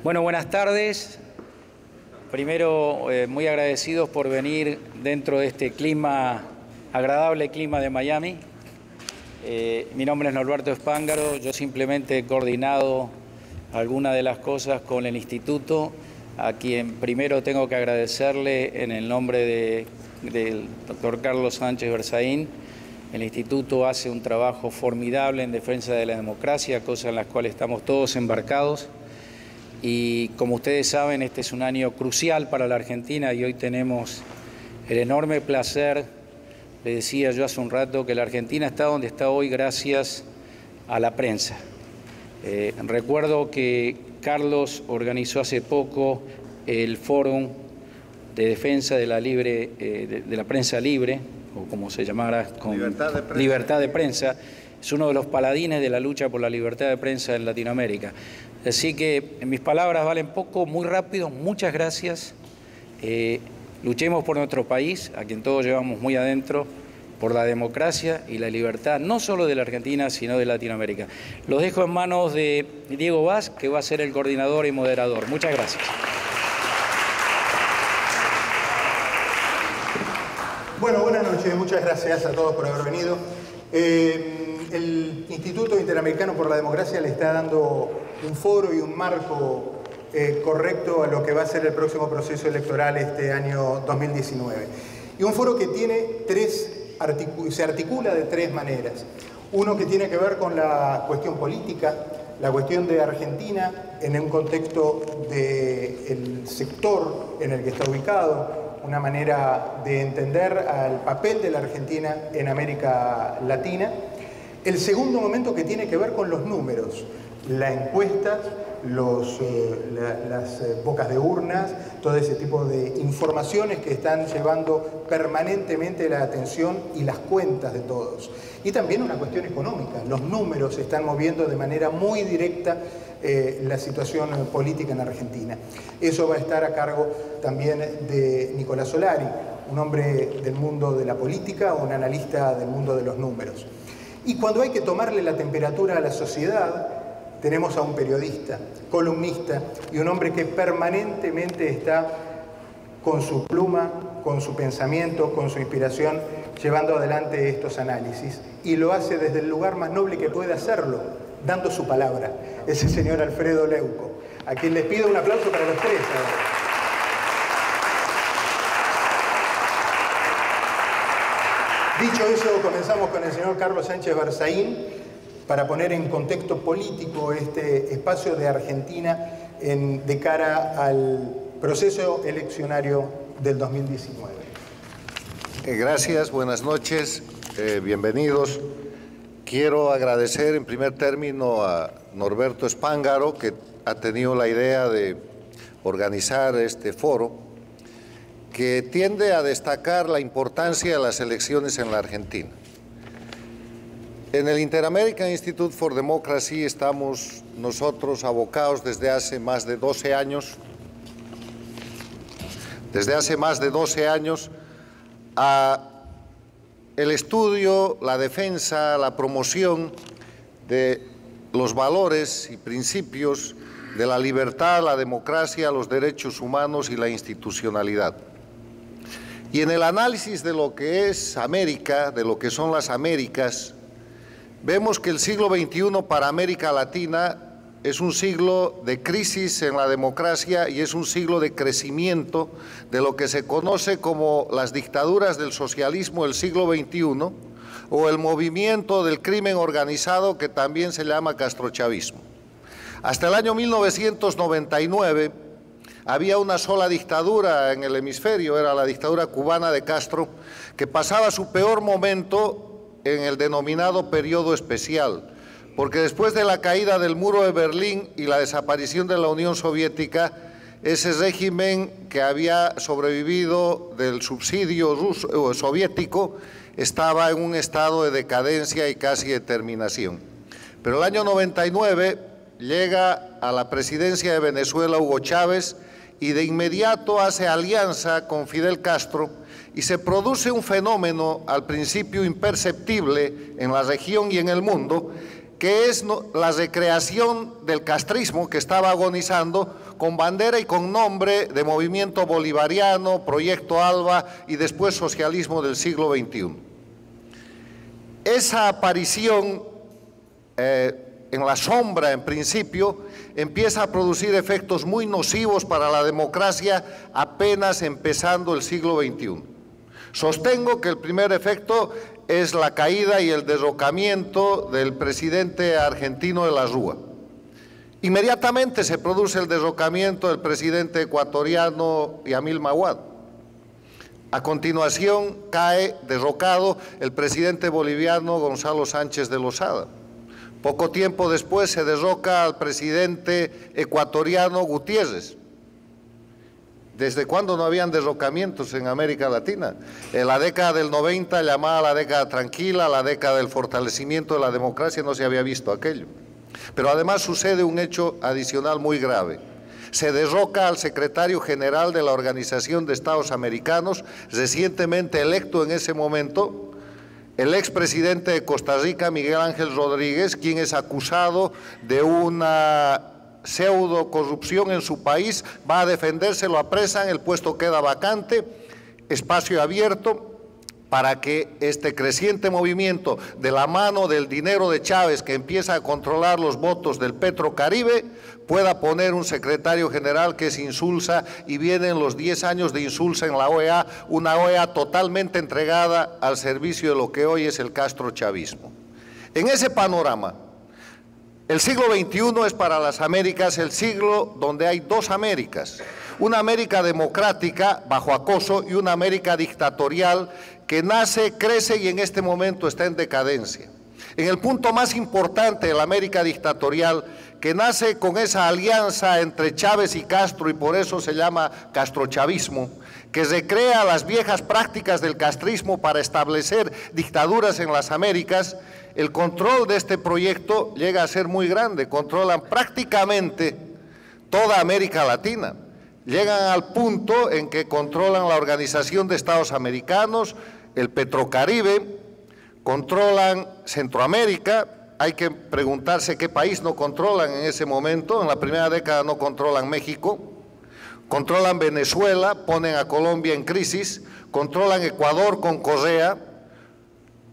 Bueno, buenas tardes. Primero, muy agradecidos por venir dentro de este agradable clima de Miami. Mi nombre es Norberto Espángaro, yo simplemente he coordinado algunas de las cosas con el Instituto, a quien primero tengo que agradecerle en el nombre del doctor Carlos Sánchez Berzaín. El Instituto hace un trabajo formidable en defensa de la democracia, cosa en la cual estamos todos embarcados. Y como ustedes saben, este es un año crucial para la Argentina y hoy tenemos el enorme placer, le decía yo hace un rato, que la Argentina está donde está hoy gracias a la prensa. Recuerdo que Carlos organizó hace poco el Fórum de Defensa de la Prensa Libre, o como se llamara, Libertad de Prensa. Es uno de los paladines de la lucha por la libertad de prensa en Latinoamérica. Así que mis palabras valen poco, muy rápido, muchas gracias. Luchemos por nuestro país, a quien todos llevamos muy adentro, por la democracia y la libertad, no solo de la Argentina, sino de Latinoamérica. Los dejo en manos de Diego Vaz, que va a ser el coordinador y moderador. Muchas gracias. Bueno, buenas noches, muchas gracias a todos por haber venido. El Instituto Interamericano por la Democracia le está dando un foro y un marco correcto a lo que va a ser el próximo proceso electoral este año 2019. Y un foro que tiene se articula de tres maneras. Uno que tiene que ver con la cuestión política, la cuestión de Argentina en un contexto del sector en el que está ubicado, una manera de entender al papel de la Argentina en América Latina. El segundo momento que tiene que ver con los números, la encuesta, las bocas de urnas, todo ese tipo de informaciones que están llevando permanentemente la atención y las cuentas de todos. Y también una cuestión económica, los números están moviendo de manera muy directa la situación política en Argentina. Eso va a estar a cargo también de Nicolás Solari, un hombre del mundo de la política, un analista del mundo de los números. Y cuando hay que tomarle la temperatura a la sociedad, tenemos a un periodista, columnista y un hombre que permanentemente está con su pluma, con su pensamiento, con su inspiración, llevando adelante estos análisis. Y lo hace desde el lugar más noble que puede hacerlo, dando su palabra. Es el señor Alfredo Leuco, a quien les pido un aplauso para los tres. Dicho eso, comenzamos con el señor Carlos Sánchez Berzaín para poner en contexto político este espacio de Argentina de cara al proceso eleccionario del 2019. Gracias, buenas noches, bienvenidos. Quiero agradecer en primer término a Norberto Espángaro, que ha tenido la idea de organizar este foro, que tiende a destacar la importancia de las elecciones en la Argentina. En el Inter-American Institute for Democracy estamos nosotros abocados desde hace más de 12 años, a el estudio, la defensa, la promoción de los valores y principios de la libertad, la democracia, los derechos humanos y la institucionalidad. Y en el análisis de lo que es América, de lo que son las Américas, vemos que el siglo XXI para América Latina es un siglo de crisis en la democracia y es un siglo de crecimiento de lo que se conoce como las dictaduras del socialismo del siglo XXI o el movimiento del crimen organizado que también se llama castrochavismo. Hasta el año 1999 había una sola dictadura en el hemisferio, era la dictadura cubana de Castro, que pasaba su peor momento en el denominado periodo especial, porque después de la caída del muro de Berlín y la desaparición de la Unión Soviética, ese régimen que había sobrevivido del subsidio soviético estaba en un estado de decadencia y casi de terminación. Pero el año 99 llega a la presidencia de Venezuela Hugo Chávez y de inmediato hace alianza con Fidel Castro y se produce un fenómeno al principio imperceptible en la región y en el mundo, que es la recreación del castrismo que estaba agonizando con bandera y con nombre de Movimiento Bolivariano, Proyecto ALBA y después Socialismo del siglo XXI. Esa aparición en la sombra, en principio, empieza a producir efectos muy nocivos para la democracia apenas empezando el siglo XXI. Sostengo que el primer efecto es la caída y el derrocamiento del presidente argentino de la Rúa. Inmediatamente se produce el derrocamiento del presidente ecuatoriano Yamil Mahuad. A continuación cae derrocado el presidente boliviano Gonzalo Sánchez de Lozada. Poco tiempo después se derroca al presidente ecuatoriano Gutiérrez. ¿Desde cuándo no habían derrocamientos en América Latina? En la década del 90, llamada la década tranquila, la década del fortalecimiento de la democracia, no se había visto aquello. Pero además sucede un hecho adicional muy grave. Se derroca al secretario general de la Organización de Estados Americanos, recientemente electo en ese momento, el expresidente de Costa Rica, Miguel Ángel Rodríguez, quien es acusado de una pseudo corrupción en su país, va a defenderse, lo apresan, el puesto queda vacante, espacio abierto para que este creciente movimiento de la mano del dinero de Chávez, que empieza a controlar los votos del Petrocaribe, pueda poner un secretario general que es Insulza, y vienen los 10 años de Insulza en la OEA, una OEA totalmente entregada al servicio de lo que hoy es el castrochavismo. En ese panorama, el siglo XXI es para las Américas el siglo donde hay dos Américas, una América democrática bajo acoso y una América dictatorial que nace, crece y en este momento está en decadencia. En el punto más importante de la América dictatorial, que nace con esa alianza entre Chávez y Castro y por eso se llama castrochavismo, que recrea las viejas prácticas del castrismo para establecer dictaduras en las Américas, el control de este proyecto llega a ser muy grande, controlan prácticamente toda América Latina. Llegan al punto en que controlan la Organización de Estados Americanos, el Petrocaribe, controlan Centroamérica. Hay que preguntarse qué país no controlan en ese momento. En la primera década no controlan México, controlan Venezuela, ponen a Colombia en crisis, controlan Ecuador con Correa,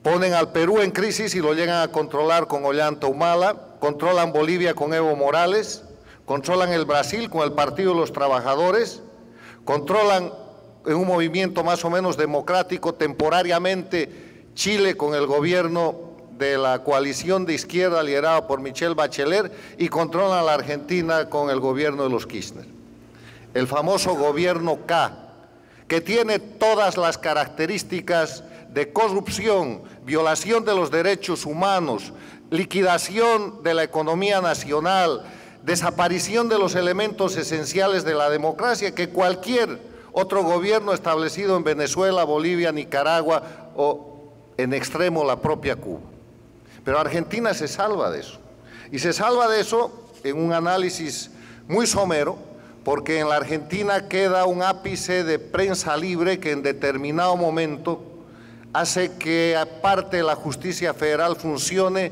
ponen al Perú en crisis y lo llegan a controlar con Ollanta Humala, controlan Bolivia con Evo Morales, controlan el Brasil con el Partido de los Trabajadores, controlan en un movimiento más o menos democrático temporariamente Chile con el gobierno de la coalición de izquierda liderada por Michelle Bachelet y controlan la Argentina con el gobierno de los Kirchner. El famoso gobierno K, que tiene todas las características de corrupción, violación de los derechos humanos, liquidación de la economía nacional, desaparición de los elementos esenciales de la democracia que cualquier otro gobierno establecido en Venezuela, Bolivia, Nicaragua o en extremo la propia Cuba. Pero Argentina se salva de eso. Y se salva de eso en un análisis muy somero, porque en la Argentina queda un ápice de prensa libre que en determinado momento hace que aparte la justicia federal funcione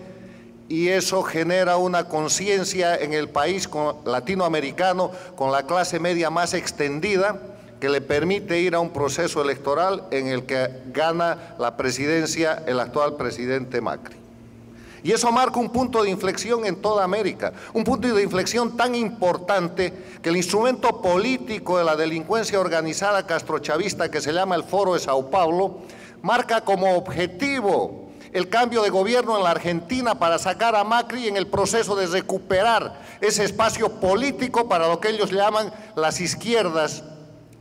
y eso genera una conciencia en el país latinoamericano con la clase media más extendida que le permite ir a un proceso electoral en el que gana la presidencia el actual presidente Macri. Y eso marca un punto de inflexión en toda América, un punto de inflexión tan importante que el instrumento político de la delincuencia organizada castrochavista que se llama el Foro de Sao Paulo marca como objetivo el cambio de gobierno en la Argentina para sacar a Macri en el proceso de recuperar ese espacio político para lo que ellos llaman las izquierdas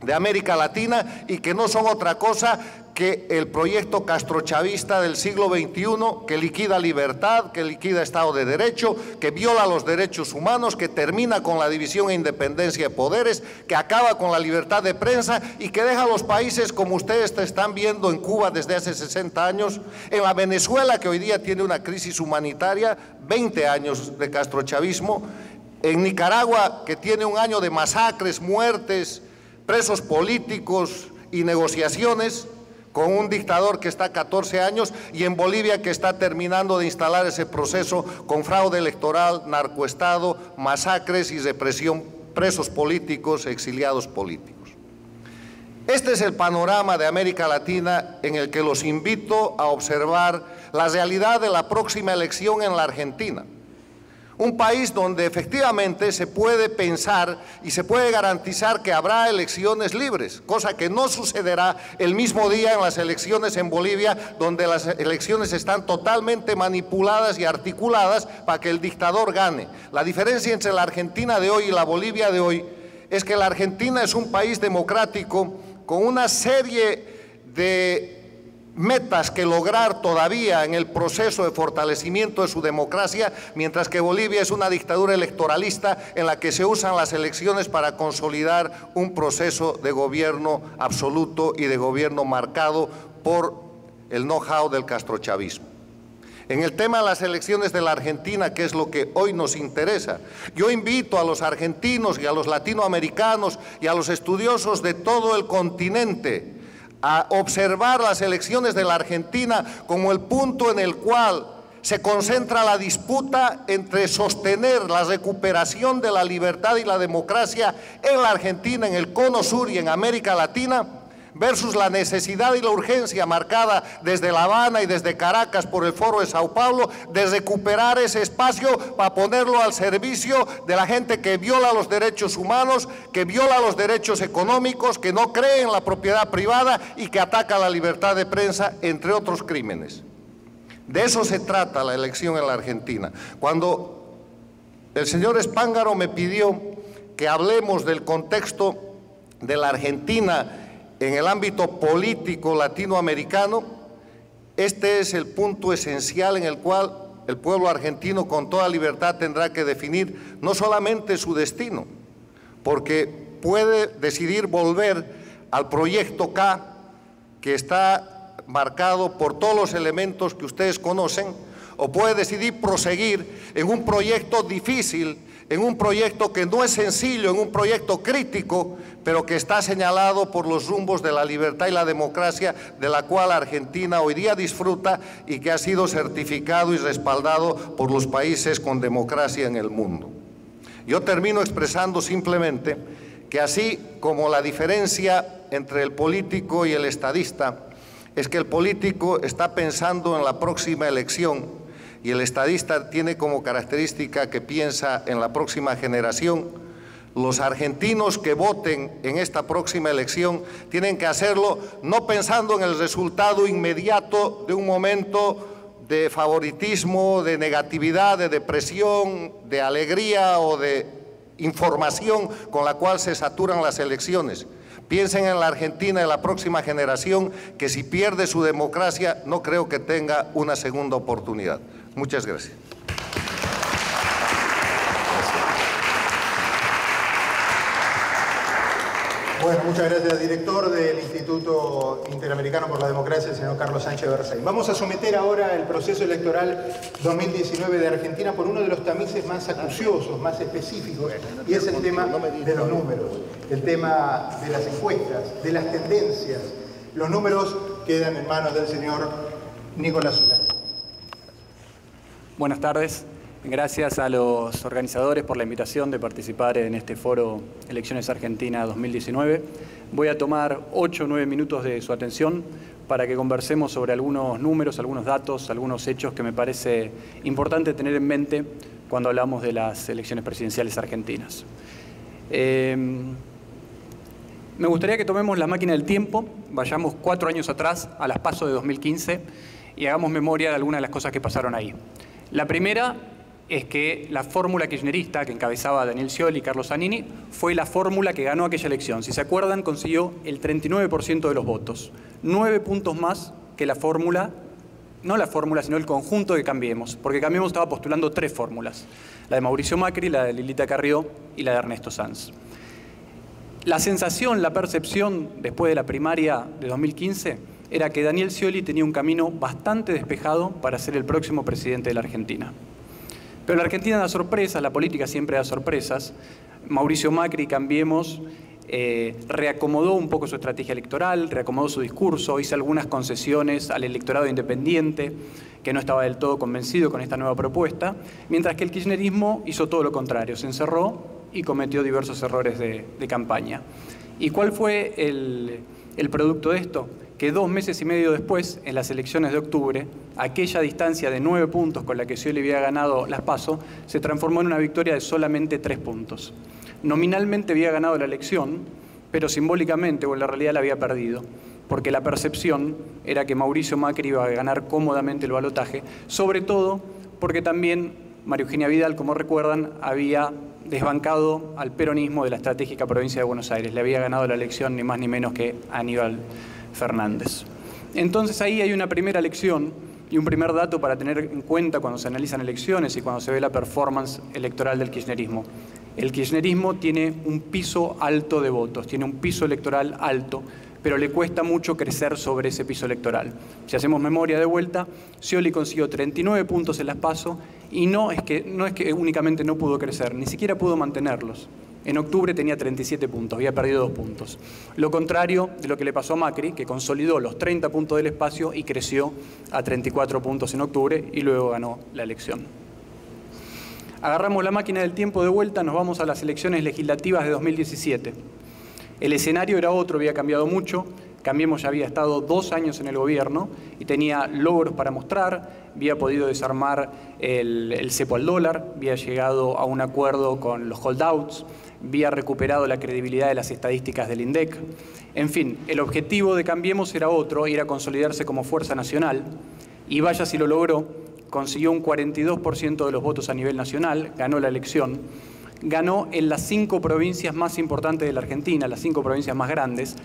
de América Latina y que no son otra cosa que el proyecto castrochavista del siglo XXI que liquida libertad, que liquida Estado de Derecho, que viola los derechos humanos, que termina con la división e independencia de poderes, que acaba con la libertad de prensa y que deja a los países como ustedes están viendo en Cuba desde hace 60 años, en la Venezuela que hoy día tiene una crisis humanitaria, 20 años de castrochavismo, en Nicaragua que tiene un año de masacres, muertes, presos políticos y negociaciones, con un dictador que está 14 años y en Bolivia que está terminando de instalar ese proceso con fraude electoral, narcoestado, masacres y represión presos políticos, exiliados políticos. Este es el panorama de América Latina en el que los invito a observar la realidad de la próxima elección en la Argentina. Un país donde efectivamente se puede pensar y se puede garantizar que habrá elecciones libres, cosa que no sucederá el mismo día en las elecciones en Bolivia, donde las elecciones están totalmente manipuladas y articuladas para que el dictador gane. La diferencia entre la Argentina de hoy y la Bolivia de hoy es que la Argentina es un país democrático con una serie de metas que lograr todavía en el proceso de fortalecimiento de su democracia, mientras que Bolivia es una dictadura electoralista en la que se usan las elecciones para consolidar un proceso de gobierno absoluto y de gobierno marcado por el know-how del castrochavismo. En el tema de las elecciones de la Argentina, que es lo que hoy nos interesa, yo invito a los argentinos y a los latinoamericanos y a los estudiosos de todo el continente a observar las elecciones de la Argentina como el punto en el cual se concentra la disputa entre sostener la recuperación de la libertad y la democracia en la Argentina, en el Cono Sur y en América Latina, versus la necesidad y la urgencia marcada desde La Habana y desde Caracas por el Foro de Sao Paulo de recuperar ese espacio para ponerlo al servicio de la gente que viola los derechos humanos, que viola los derechos económicos, que no cree en la propiedad privada y que ataca la libertad de prensa, entre otros crímenes. De eso se trata la elección en la Argentina. Cuando el señor Espángaro me pidió que hablemos del contexto de la Argentina en el ámbito político latinoamericano, este es el punto esencial en el cual el pueblo argentino con toda libertad tendrá que definir no solamente su destino, porque puede decidir volver al proyecto K, que está marcado por todos los elementos que ustedes conocen, o puede decidir proseguir en un proyecto difícil, en un proyecto que no es sencillo, en un proyecto crítico, pero que está señalado por los rumbos de la libertad y la democracia, de la cual Argentina hoy día disfruta y que ha sido certificado y respaldado por los países con democracia en el mundo. Yo termino expresando simplemente que así como la diferencia entre el político y el estadista es que el político está pensando en la próxima elección y el estadista tiene como característica que piensa en la próxima generación, los argentinos que voten en esta próxima elección tienen que hacerlo no pensando en el resultado inmediato de un momento de favoritismo, de negatividad, de depresión, de alegría o de información con la cual se saturan las elecciones. Piensen en la Argentina de la próxima generación, que si pierde su democracia no creo que tenga una segunda oportunidad. Muchas gracias. Bueno, muchas gracias, director del Instituto Interamericano por la Democracia, el señor Carlos Sánchez Bersay. Vamos a someter ahora el proceso electoral 2019 de Argentina por uno de los tamices más acuciosos, más específicos, y es el tema de los números, el tema de las encuestas, de las tendencias. Los números quedan en manos del señor Nicolás Solari. Buenas tardes. Gracias a los organizadores por la invitación de participar en este foro Elecciones Argentina 2019. Voy a tomar 8 o 9 minutos de su atención para que conversemos sobre algunos números, algunos datos, algunos hechos que me parece importante tener en mente cuando hablamos de las elecciones presidenciales argentinas. Me gustaría que tomemos la máquina del tiempo, vayamos 4 años atrás, a las PASO de 2015, y hagamos memoria de algunas de las cosas que pasaron ahí. La primera es que la fórmula kirchnerista que encabezaba Daniel Scioli y Carlos Zanini fue la fórmula que ganó aquella elección. Si se acuerdan, consiguió el 39% de los votos. 9 puntos más que la fórmula, no la fórmula, sino el conjunto de Cambiemos, porque Cambiemos estaba postulando 3 fórmulas. La de Mauricio Macri, la de Lilita Carrió y la de Ernesto Sanz. La sensación, la percepción después de la primaria de 2015 era que Daniel Scioli tenía un camino bastante despejado para ser el próximo presidente de la Argentina. Pero la Argentina da sorpresas, la política siempre da sorpresas. Mauricio Macri, Cambiemos, reacomodó un poco su estrategia electoral, reacomodó su discurso, hizo algunas concesiones al electorado independiente, que no estaba del todo convencido con esta nueva propuesta, mientras que el kirchnerismo hizo todo lo contrario, se encerró y cometió diversos errores de campaña. ¿Y cuál fue el producto de esto? Que 2 meses y medio después, en las elecciones de octubre, aquella distancia de 9 puntos con la que Scioli había ganado las PASO se transformó en una victoria de solamente 3 puntos. Nominalmente había ganado la elección, pero simbólicamente o en la realidad la había perdido, porque la percepción era que Mauricio Macri iba a ganar cómodamente el balotaje, sobre todo porque también María Eugenia Vidal, como recuerdan, había desbancado al peronismo de la estratégica provincia de Buenos Aires. Le había ganado la elección ni más ni menos que Aníbal Fernández. Entonces ahí hay una primera lección y un primer dato para tener en cuenta cuando se analizan elecciones y cuando se ve la performance electoral del kirchnerismo. El kirchnerismo tiene un piso alto de votos, tiene un piso electoral alto, pero le cuesta mucho crecer sobre ese piso electoral. Si hacemos memoria de vuelta, Scioli consiguió 39 puntos en las PASO y no es que únicamente no pudo crecer, ni siquiera pudo mantenerlos. En octubre tenía 37 puntos, había perdido 2 puntos. Lo contrario de lo que le pasó a Macri, que consolidó los 30 puntos del espacio y creció a 34 puntos en octubre y luego ganó la elección. Agarramos la máquina del tiempo de vuelta, nos vamos a las elecciones legislativas de 2017. El escenario era otro, había cambiado mucho. Cambiemos ya había estado 2 años en el gobierno y tenía logros para mostrar, había podido desarmar el cepo al dólar, había llegado a un acuerdo con los holdouts, había recuperado la credibilidad de las estadísticas del INDEC. En fin, el objetivo de Cambiemos era otro, era consolidarse como fuerza nacional, y vaya si lo logró, consiguió un 42% de los votos a nivel nacional, ganó la elección, ganó en las 5 provincias más importantes de la Argentina, las 5 provincias más grandes,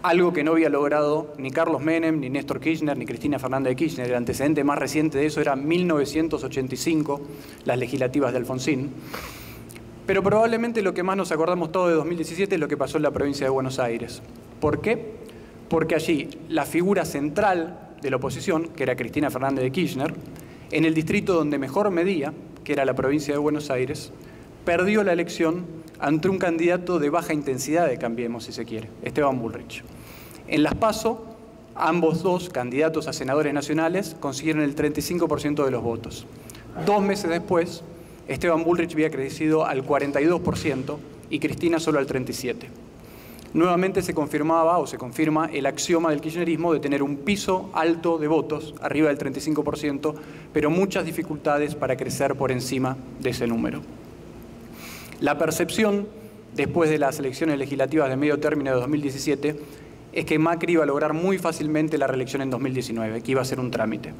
algo que no había logrado ni Carlos Menem, ni Néstor Kirchner, ni Cristina Fernández de Kirchner. El antecedente más reciente de eso era 1985, las legislativas de Alfonsín. Pero probablemente lo que más nos acordamos todos de 2017 es lo que pasó en la provincia de Buenos Aires. ¿Por qué? Porque allí la figura central de la oposición, que era Cristina Fernández de Kirchner, en el distrito donde mejor medía, que era la provincia de Buenos Aires, perdió la elección ante un candidato de baja intensidad de Cambiemos, si se quiere, Esteban Bullrich. En las PASO, ambos dos candidatos a senadores nacionales consiguieron el 35% de los votos. 2 meses después, Esteban Bullrich había crecido al 42% y Cristina solo al 37%. Nuevamente se confirmaba o se confirma el axioma del kirchnerismo de tener un piso alto de votos, arriba del 35%, pero muchas dificultades para crecer por encima de ese número. La percepción, después de las elecciones legislativas de medio término de 2017, es que Macri iba a lograr muy fácilmente la reelección en 2019, que iba a ser un trámite.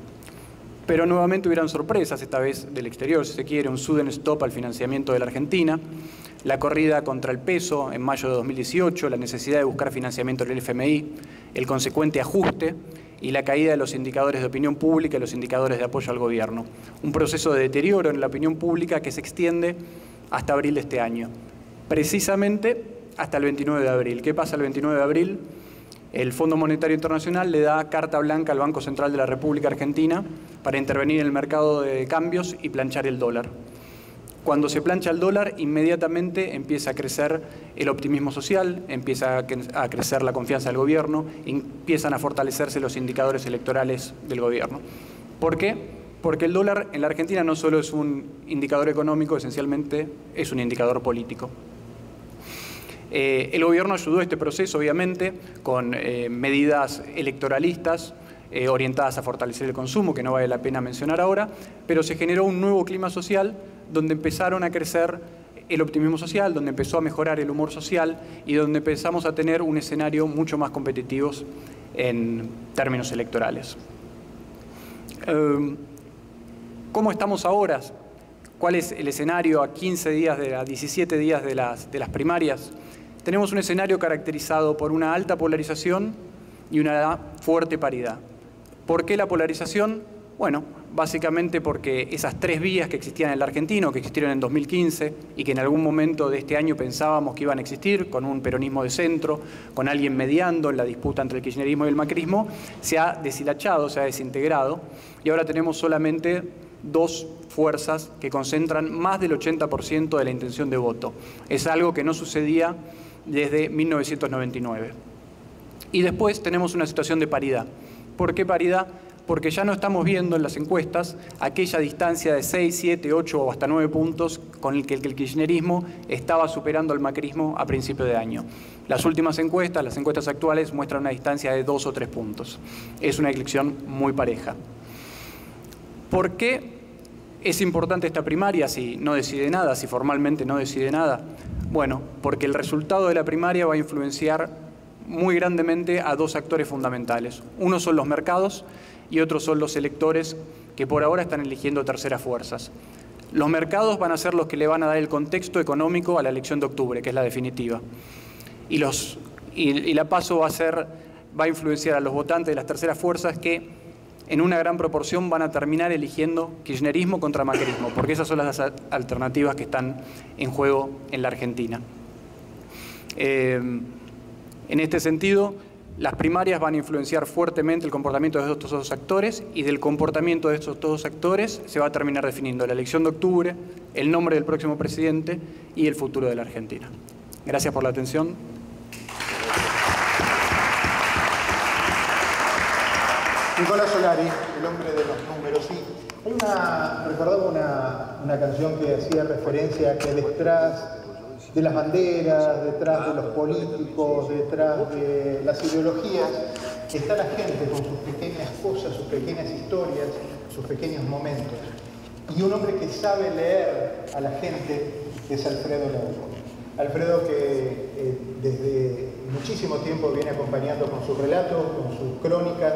Pero nuevamente hubieran sorpresas, esta vez del exterior, si se quiere, un sudden stop al financiamiento de la Argentina, la corrida contra el peso en mayo de 2018, la necesidad de buscar financiamiento del FMI, el consecuente ajuste y la caída de los indicadores de opinión pública y los indicadores de apoyo al gobierno. Un proceso de deterioro en la opinión pública que se extiende hasta abril de este año, precisamente hasta el 29 de abril. ¿Qué pasa el 29 de abril? El Fondo Monetario Internacional le da carta blanca al Banco Central de la República Argentina para intervenir en el mercado de cambios y planchar el dólar. Cuando se plancha el dólar, inmediatamente empieza a crecer el optimismo social, empieza a crecer la confianza del gobierno, empiezan a fortalecerse los indicadores electorales del gobierno. ¿Por qué? Porque el dólar en la Argentina no solo es un indicador económico, esencialmente es un indicador político. El gobierno ayudó a este proceso, obviamente, con medidas electoralistas orientadas a fortalecer el consumo, que no vale la pena mencionar ahora, pero se generó un nuevo clima social donde empezaron a crecer el optimismo social, donde empezó a mejorar el humor social y donde empezamos a tener un escenario mucho más competitivo en términos electorales. ¿Cómo estamos ahora? ¿Cuál es el escenario a 15 días, a 17 días de las primarias? Tenemos un escenario caracterizado por una alta polarización y una fuerte paridad. ¿Por qué la polarización? Bueno, básicamente porque esas 3 vías que existían en el argentino, que existieron en 2015 y que en algún momento de este año pensábamos que iban a existir, con un peronismo de centro, con alguien mediando en la disputa entre el kirchnerismo y el macrismo, se ha deshilachado, se ha desintegrado y ahora tenemos solamente 2 fuerzas que concentran más del 80% de la intención de voto. Es algo que no sucedía desde 1999. Y después tenemos una situación de paridad. ¿Por qué paridad? porque ya no estamos viendo en las encuestas aquella distancia de 6, 7, 8 o hasta 9 puntos con el que el kirchnerismo estaba superando al macrismo a principio de año. Las últimas encuestas, las encuestas actuales, muestran una distancia de 2 o 3 puntos. Es una elección muy pareja. ¿Por qué es importante esta primaria si no decide nada, si formalmente no decide nada? Bueno, porque el resultado de la primaria va a influenciar muy grandemente a dos actores fundamentales. Uno son los mercados y otros son los electores que por ahora están eligiendo terceras fuerzas. Los mercados van a ser los que le van a dar el contexto económico a la elección de octubre, que es la definitiva. Y la PASO va a influenciar a los votantes de las terceras fuerzas que en una gran proporción van a terminar eligiendo kirchnerismo contra macrismo, porque esas son las alternativas que están en juego en la Argentina. En este sentido, las primarias van a influenciar fuertemente el comportamiento de estos dos actores, y del comportamiento de estos dos actores se va a terminar definiendo la elección de octubre, el nombre del próximo presidente y el futuro de la Argentina. Gracias por la atención. Nicolás Solari, el hombre de los números. Sí, recordaba una canción que hacía referencia a que detrás de las banderas, detrás de los políticos, detrás de las ideologías, está la gente con sus pequeñas cosas, sus pequeñas historias, sus pequeños momentos. Y un hombre que sabe leer a la gente es Alfredo Leuco. Alfredo que desde muchísimo tiempo viene acompañando con sus relatos, con sus crónicas,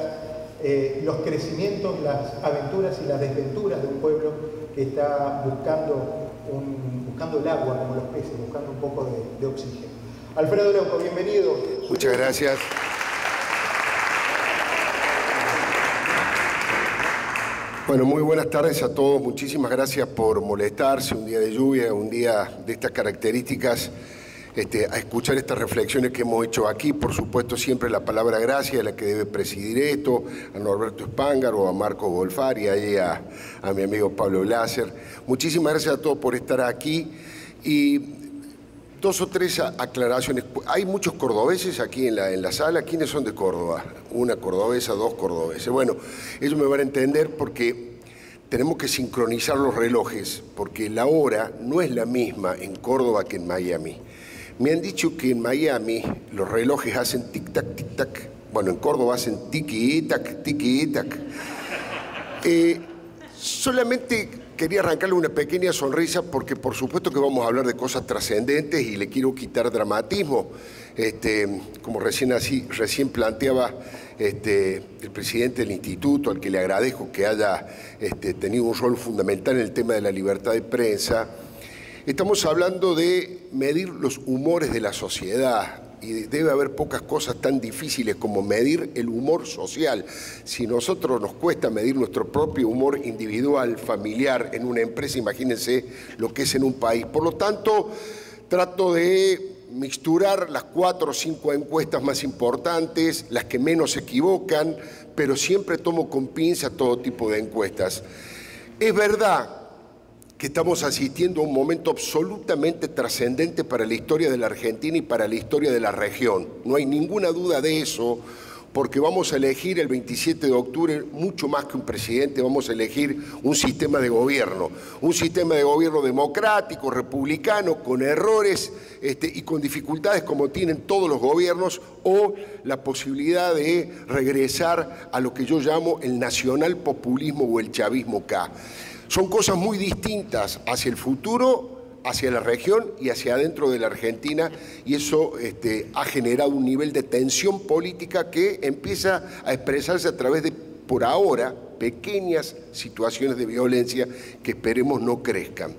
los crecimientos, las aventuras y las desventuras de un pueblo que está buscando el agua como los peces, buscando un poco de oxígeno. Alfredo Leuco, bienvenido. Muchas gracias. Bueno, muy buenas tardes a todos. Muchísimas gracias por molestarse un día de lluvia, un día de estas características, a escuchar estas reflexiones que hemos hecho aquí. Por supuesto, siempre la palabra gracia es la que debe presidir esto, a Norberto Spángaro, a Marco Golfari, a mi amigo Pablo Láser. Muchísimas gracias a todos por estar aquí. Y 2 o 3 aclaraciones. Hay muchos cordobeses aquí en la sala. ¿Quiénes son de Córdoba? 1 cordobesa, 2 cordobeses. Bueno, ellos me van a entender porque tenemos que sincronizar los relojes, porque la hora no es la misma en Córdoba que en Miami. Me han dicho que en Miami los relojes hacen tic-tac, tic-tac. Bueno, en Córdoba hacen tiqui-tac, tiqui-tac. Solamente quería arrancarle una pequeña sonrisa porque por supuesto que vamos a hablar de cosas trascendentes y le quiero quitar dramatismo. Como recién planteaba el presidente del instituto, al que le agradezco que haya tenido un rol fundamental en el tema de la libertad de prensa. Estamos hablando de medir los humores de la sociedad y debe haber pocas cosas tan difíciles como medir el humor social. Si a nosotros nos cuesta medir nuestro propio humor individual, familiar, en una empresa, imagínense lo que es en un país. Por lo tanto, trato de mixturar las 4 o 5 encuestas más importantes, las que menos se equivocan, pero siempre tomo con pinza todo tipo de encuestas. Es verdad que estamos asistiendo a un momento absolutamente trascendente para la historia de la Argentina y para la historia de la región. No hay ninguna duda de eso, porque vamos a elegir el 27 de octubre, mucho más que un presidente, vamos a elegir un sistema de gobierno democrático, republicano, con errores y con dificultades como tienen todos los gobiernos, o la posibilidad de regresar a lo que yo llamo el nacionalpopulismo o el chavismo K. Son cosas muy distintas hacia el futuro, hacia la región y hacia adentro de la Argentina, y eso ha generado un nivel de tensión política que empieza a expresarse a través de, por ahora, pequeñas situaciones de violencia que esperemos no crezcan.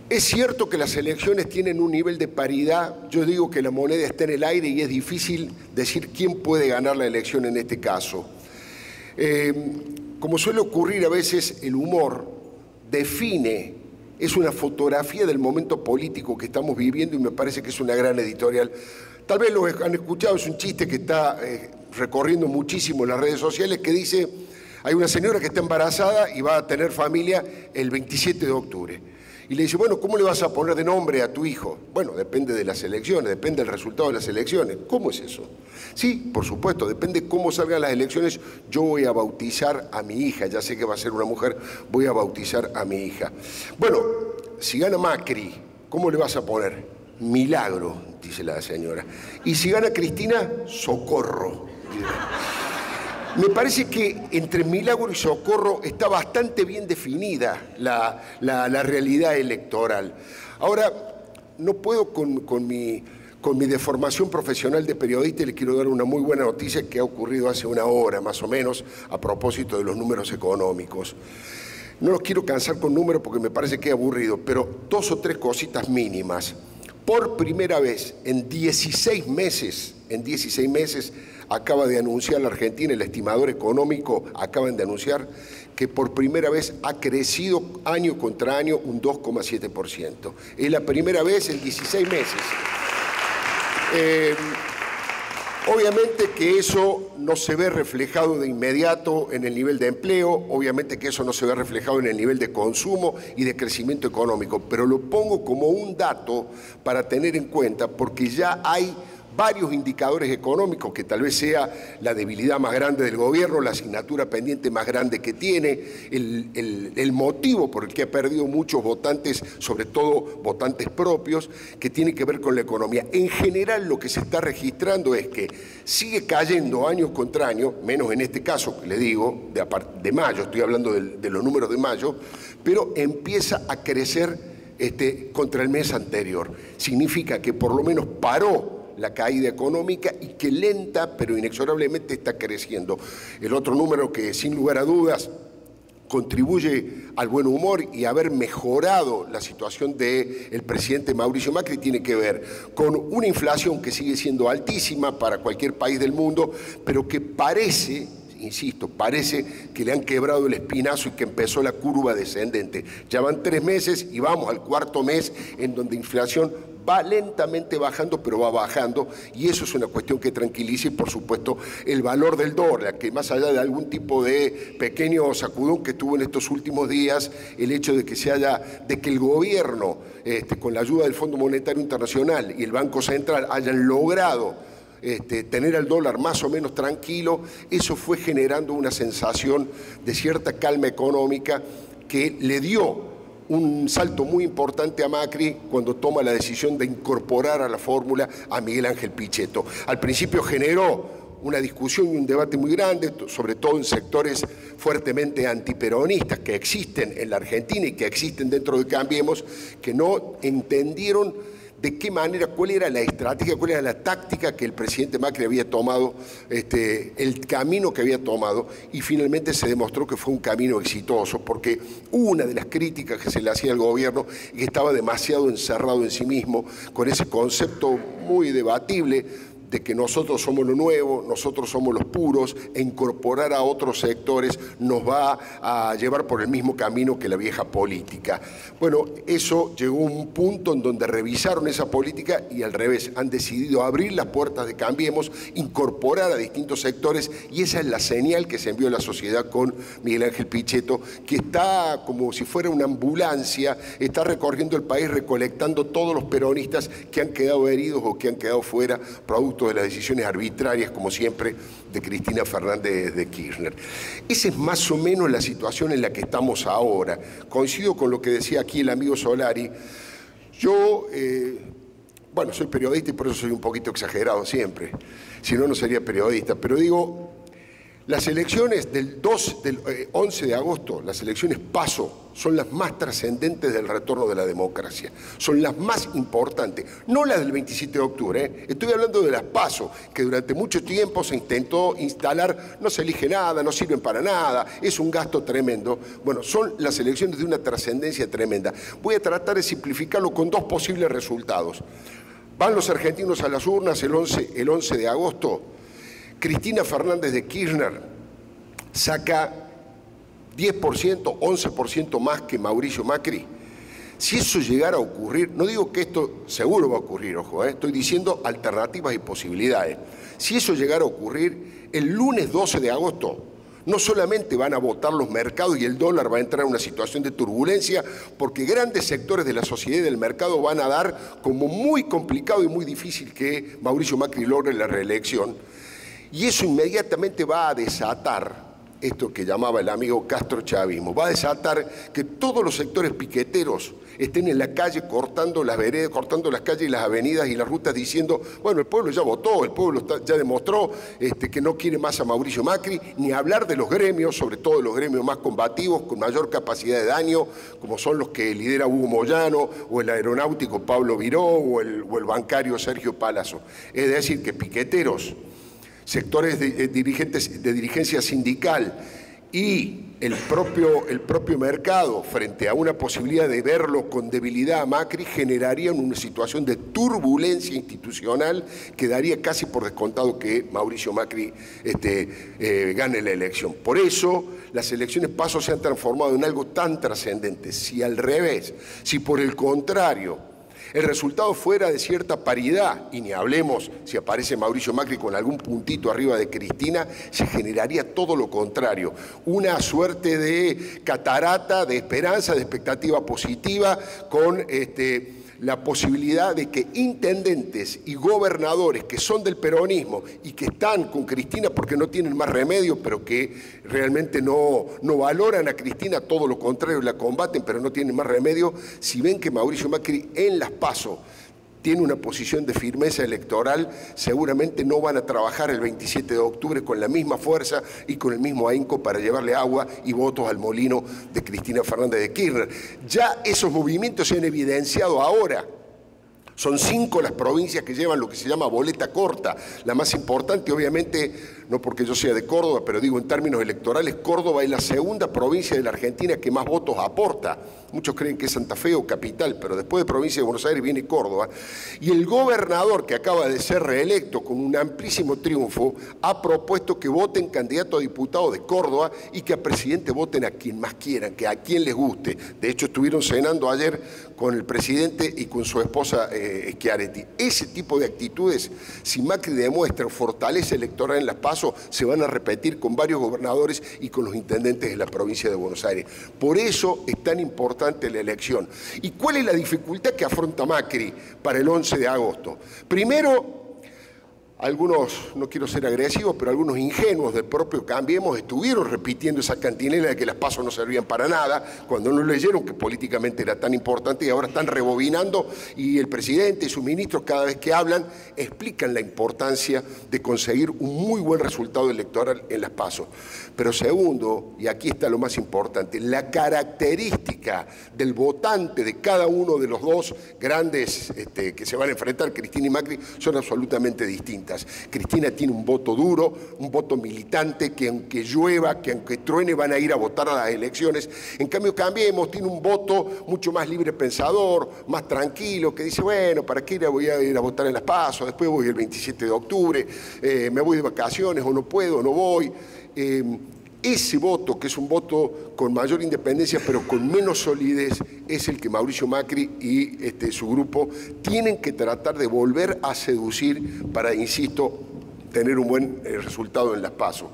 Es cierto que las elecciones tienen un nivel de paridad. Yo digo que la moneda está en el aire y es difícil decir quién puede ganar la elección en este caso. Como suele ocurrir a veces, el humor es una fotografía del momento político que estamos viviendo y me parece que es una gran editorial. Tal vez lo han escuchado, es un chiste que está recorriendo muchísimo en las redes sociales que dice, hay una señora que está embarazada y va a tener familia el 27 de octubre. Y le dice, bueno, ¿cómo le vas a poner de nombre a tu hijo? Bueno, depende de las elecciones, depende del resultado de las elecciones. ¿Cómo es eso? Sí, por supuesto, depende cómo salgan las elecciones. Yo voy a bautizar a mi hija, ya sé que va a ser una mujer, voy a bautizar a mi hija. Bueno, si gana Macri, ¿cómo le vas a poner? Milagro, dice la señora. Y si gana Cristina, Socorro. Me parece que entre milagro y socorro está bastante bien definida la realidad electoral. Ahora, no puedo con mi deformación profesional de periodista, y le quiero dar una muy buena noticia que ha ocurrido hace una hora más o menos a propósito de los números económicos. No los quiero cansar con números porque me parece que es aburrido, pero 2 o 3 cositas mínimas. Por primera vez en 16 meses, acaba de anunciar la Argentina, el estimador económico acaban de anunciar que por primera vez ha crecido año contra año un 2,7%. Es la primera vez en 16 meses. Obviamente que eso no se ve reflejado de inmediato en el nivel de empleo, obviamente que eso no se ve reflejado en el nivel de consumo y de crecimiento económico, pero lo pongo como un dato para tener en cuenta porque ya hay varios indicadores económicos, que tal vez sea la debilidad más grande del gobierno, la asignatura pendiente más grande que tiene, el motivo por el que ha perdido muchos votantes, sobre todo votantes propios, que tiene que ver con la economía. En general lo que se está registrando es que sigue cayendo año contra año, menos en este caso, que le digo, de mayo, estoy hablando de los números de mayo, pero empieza a crecer contra el mes anterior. Significa que por lo menos paró la caída económica y que lenta pero inexorablemente está creciendo. El otro número que sin lugar a dudas contribuye al buen humor y a haber mejorado la situación del presidente Mauricio Macri tiene que ver con una inflación que sigue siendo altísima para cualquier país del mundo, pero que parece, insisto, parece que le han quebrado el espinazo y que empezó la curva descendente. Ya van 3 meses y vamos al 4.º mes en donde inflación va lentamente bajando, pero va bajando, y eso es una cuestión que tranquiliza y, por supuesto, el valor del dólar, que más allá de algún tipo de pequeño sacudón que tuvo en estos últimos días, el hecho de que el gobierno, con la ayuda del Fondo Monetario Internacional y el Banco Central, hayan logrado tener al dólar más o menos tranquilo, eso fue generando una sensación de cierta calma económica que le dio un salto muy importante a Macri cuando toma la decisión de incorporar a la fórmula a Miguel Ángel Pichetto. Al principio generó una discusión y un debate muy grande, sobre todo en sectores fuertemente antiperonistas que existen en la Argentina y que existen dentro de Cambiemos, que no entendieron de qué manera, cuál era la estrategia, cuál era la táctica que el presidente Macri había tomado, el camino que había tomado, y finalmente se demostró que fue un camino exitoso, porque una de las críticas que se le hacía al gobierno es que estaba demasiado encerrado en sí mismo, con ese concepto muy debatible de que nosotros somos lo nuevo, nosotros somos los puros, e incorporar a otros sectores nos va a llevar por el mismo camino que la vieja política. Bueno, eso llegó a un punto en donde revisaron esa política y al revés, han decidido abrir las puertas de Cambiemos, incorporar a distintos sectores, y esa es la señal que se envió a la sociedad con Miguel Ángel Pichetto, que está como si fuera una ambulancia, está recorriendo el país recolectando todos los peronistas que han quedado heridos o que han quedado fuera, producto de las decisiones arbitrarias, como siempre, de Cristina Fernández de Kirchner. Esa es más o menos la situación en la que estamos ahora. Coincido con lo que decía aquí el amigo Solari. Yo, soy periodista y por eso soy un poquito exagerado siempre. Si no, no sería periodista. Pero digo, las elecciones del 11 de agosto, las elecciones PASO, son las más trascendentes del retorno de la democracia. Son las más importantes, no las del 27 de octubre. Estoy hablando de las PASO, que durante mucho tiempo se intentó instalar, no se elige nada, no sirven para nada, es un gasto tremendo. Bueno, son las elecciones de una trascendencia tremenda. Voy a tratar de simplificarlo con 2 posibles resultados. Van los argentinos a las urnas el 11 de agosto. Cristina Fernández de Kirchner saca 10%, 11% más que Mauricio Macri. Si eso llegara a ocurrir, no digo que esto seguro va a ocurrir, ojo, estoy diciendo alternativas y posibilidades. Si eso llegara a ocurrir, el lunes 12 de agosto No solamente van a votar los mercados y el dólar va a entrar en una situación de turbulencia, porque grandes sectores de la sociedad y del mercado van a dar como muy complicado y muy difícil que Mauricio Macri logre la reelección. Y eso inmediatamente va a desatar esto que llamaba el amigo Castro chavismo, va a desatar que todos los sectores piqueteros estén en la calle cortando las veredas, cortando las calles y las avenidas y las rutas diciendo, bueno, el pueblo ya votó, el pueblo ya demostró que no quiere más a Mauricio Macri, ni hablar de los gremios, sobre todo de los gremios más combativos, con mayor capacidad de daño, como son los que lidera Hugo Moyano, o el aeronáutico Pablo Viró, o el bancario Sergio Palazzo. Es decir, que piqueteros, sectores de dirigencia sindical y el propio mercado, frente a una posibilidad de verlo con debilidad a Macri, generarían una situación de turbulencia institucional que daría casi por descontado que Mauricio Macri gane la elección. Por eso las elecciones PASO se han transformado en algo tan trascendente. Si al revés, si por el contrario el resultado fuera de cierta paridad, y ni hablemos si aparece Mauricio Macri con algún puntito arriba de Cristina, se generaría todo lo contrario, una suerte de catarata, de esperanza, de expectativa positiva, con la posibilidad de que intendentes y gobernadores que son del peronismo y que están con Cristina porque no tienen más remedio, pero que realmente no valoran a Cristina, todo lo contrario, la combaten, pero no tienen más remedio, si ven que Mauricio Macri en las PASO tiene una posición de firmeza electoral, seguramente no van a trabajar el 27 de octubre con la misma fuerza y con el mismo ahínco para llevarle agua y votos al molino de Cristina Fernández de Kirchner. Ya esos movimientos se han evidenciado ahora. Son 5 las provincias que llevan lo que se llama boleta corta. La más importante, obviamente, no porque yo sea de Córdoba, pero digo en términos electorales, Córdoba es la segunda provincia de la Argentina que más votos aporta. Muchos creen que es Santa Fe o Capital, pero después de provincia de Buenos Aires viene Córdoba. Y el gobernador, que acaba de ser reelecto con un amplísimo triunfo, ha propuesto que voten candidato a diputado de Córdoba y que a presidente voten a quien más quieran, que a quien les guste. De hecho, estuvieron cenando ayer con el presidente y con su esposa Schiaretti. Ese tipo de actitudes, si Macri demuestra fortaleza electoral en las PASO, se van a repetir con varios gobernadores y con los intendentes de la provincia de Buenos Aires. Por eso es tan importante la elección. ¿Y cuál es la dificultad que afronta Macri para el 11 de agosto? Primero, algunos, no quiero ser agresivo, pero algunos ingenuos del propio Cambiemos estuvieron repitiendo esa cantinela de que las PASO no servían para nada, cuando no leyeron que políticamente era tan importante, y ahora están rebobinando, y el presidente y sus ministros cada vez que hablan explican la importancia de conseguir un muy buen resultado electoral en las PASO. Pero segundo, y aquí está lo más importante, la característica del votante de cada uno de los dos grandes que se van a enfrentar, Cristina y Macri, son absolutamente distintas. Cristina tiene un voto duro, un voto militante, que aunque llueva, que aunque truene, van a ir a votar a las elecciones. En cambio, Cambiemos tiene un voto mucho más libre pensador, más tranquilo, que dice, bueno, ¿para qué voy a ir a votar en las PASO? Después voy el 27 de octubre, me voy de vacaciones, o no puedo, o no voy. Ese voto, que es un voto con mayor independencia, pero con menos solidez, es el que Mauricio Macri y su grupo tienen que tratar de volver a seducir para, insisto, tener un buen resultado en las PASO.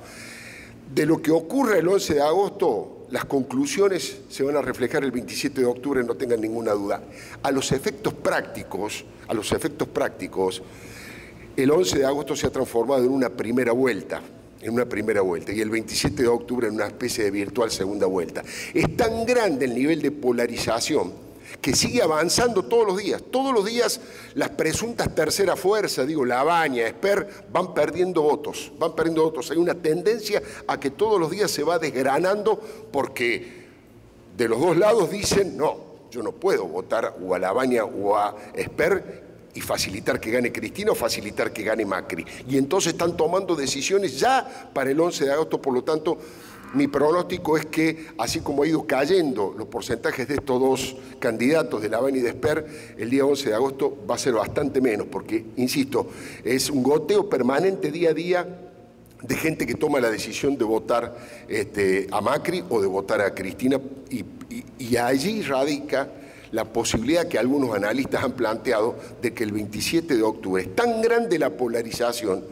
De lo que ocurre el 11 de agosto, las conclusiones se van a reflejar el 27 de octubre, no tengan ninguna duda. A los efectos prácticos, el 11 de agosto se ha transformado en una primera vuelta. Y el 27 de octubre en una especie de virtual segunda vuelta. Es tan grande el nivel de polarización que sigue avanzando todos los días las presuntas terceras fuerzas, Lavagna, Esper, van perdiendo votos, hay una tendencia a que todos los días se va desgranando porque de los dos lados dicen, no, yo no puedo votar o a Lavagna o a Esper y facilitar que gane Cristina o facilitar que gane Macri. Y entonces están tomando decisiones ya para el 11 de agosto, por lo tanto, mi pronóstico es que, así como ha ido cayendo los porcentajes de estos dos candidatos, de Lavagna y de Esper, el día 11 de agosto va a ser bastante menos, porque, insisto, es un goteo permanente día a día de gente que toma la decisión de votar a Macri o de votar a Cristina, y allí radica la posibilidad que algunos analistas han planteado de que el 27 de octubre es tan grande la polarización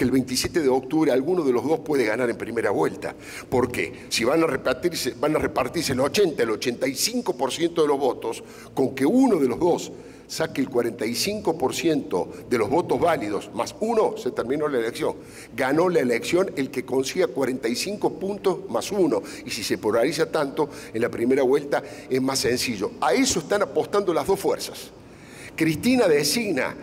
que el 27 de octubre alguno de los dos puede ganar en primera vuelta. ¿Por qué? Si van a repartirse el 80, el 85% de los votos, con que uno de los dos saque el 45% de los votos válidos, más uno, se terminó la elección. Ganó la elección el que consiga 45 puntos más uno. Y si se polariza tanto, en la primera vuelta es más sencillo. A eso están apostando las dos fuerzas. Cristina designa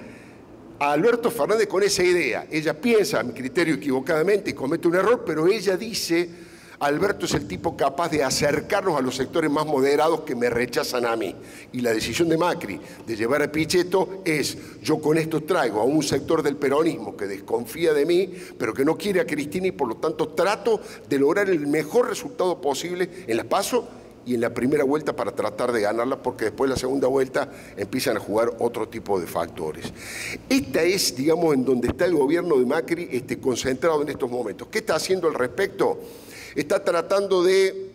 a Alberto Fernández con esa idea. Ella piensa, a mi criterio equivocadamente, y comete un error, pero ella dice: Alberto es el tipo capaz de acercarnos a los sectores más moderados que me rechazan a mí. Y la decisión de Macri de llevar a Pichetto es: yo con esto traigo a un sector del peronismo que desconfía de mí, pero que no quiere a Cristina, y por lo tanto trato de lograr el mejor resultado posible en las PASO y en la primera vuelta para tratar de ganarla, porque después de la segunda vuelta empiezan a jugar otro tipo de factores. Esta es, digamos, en donde está el gobierno de Macri concentrado en estos momentos. ¿Qué está haciendo al respecto? Está tratando de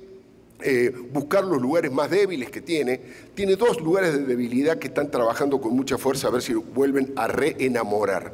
buscar los lugares más débiles que tiene. Tiene dos lugares de debilidad que están trabajando con mucha fuerza a ver si vuelven a reenamorar.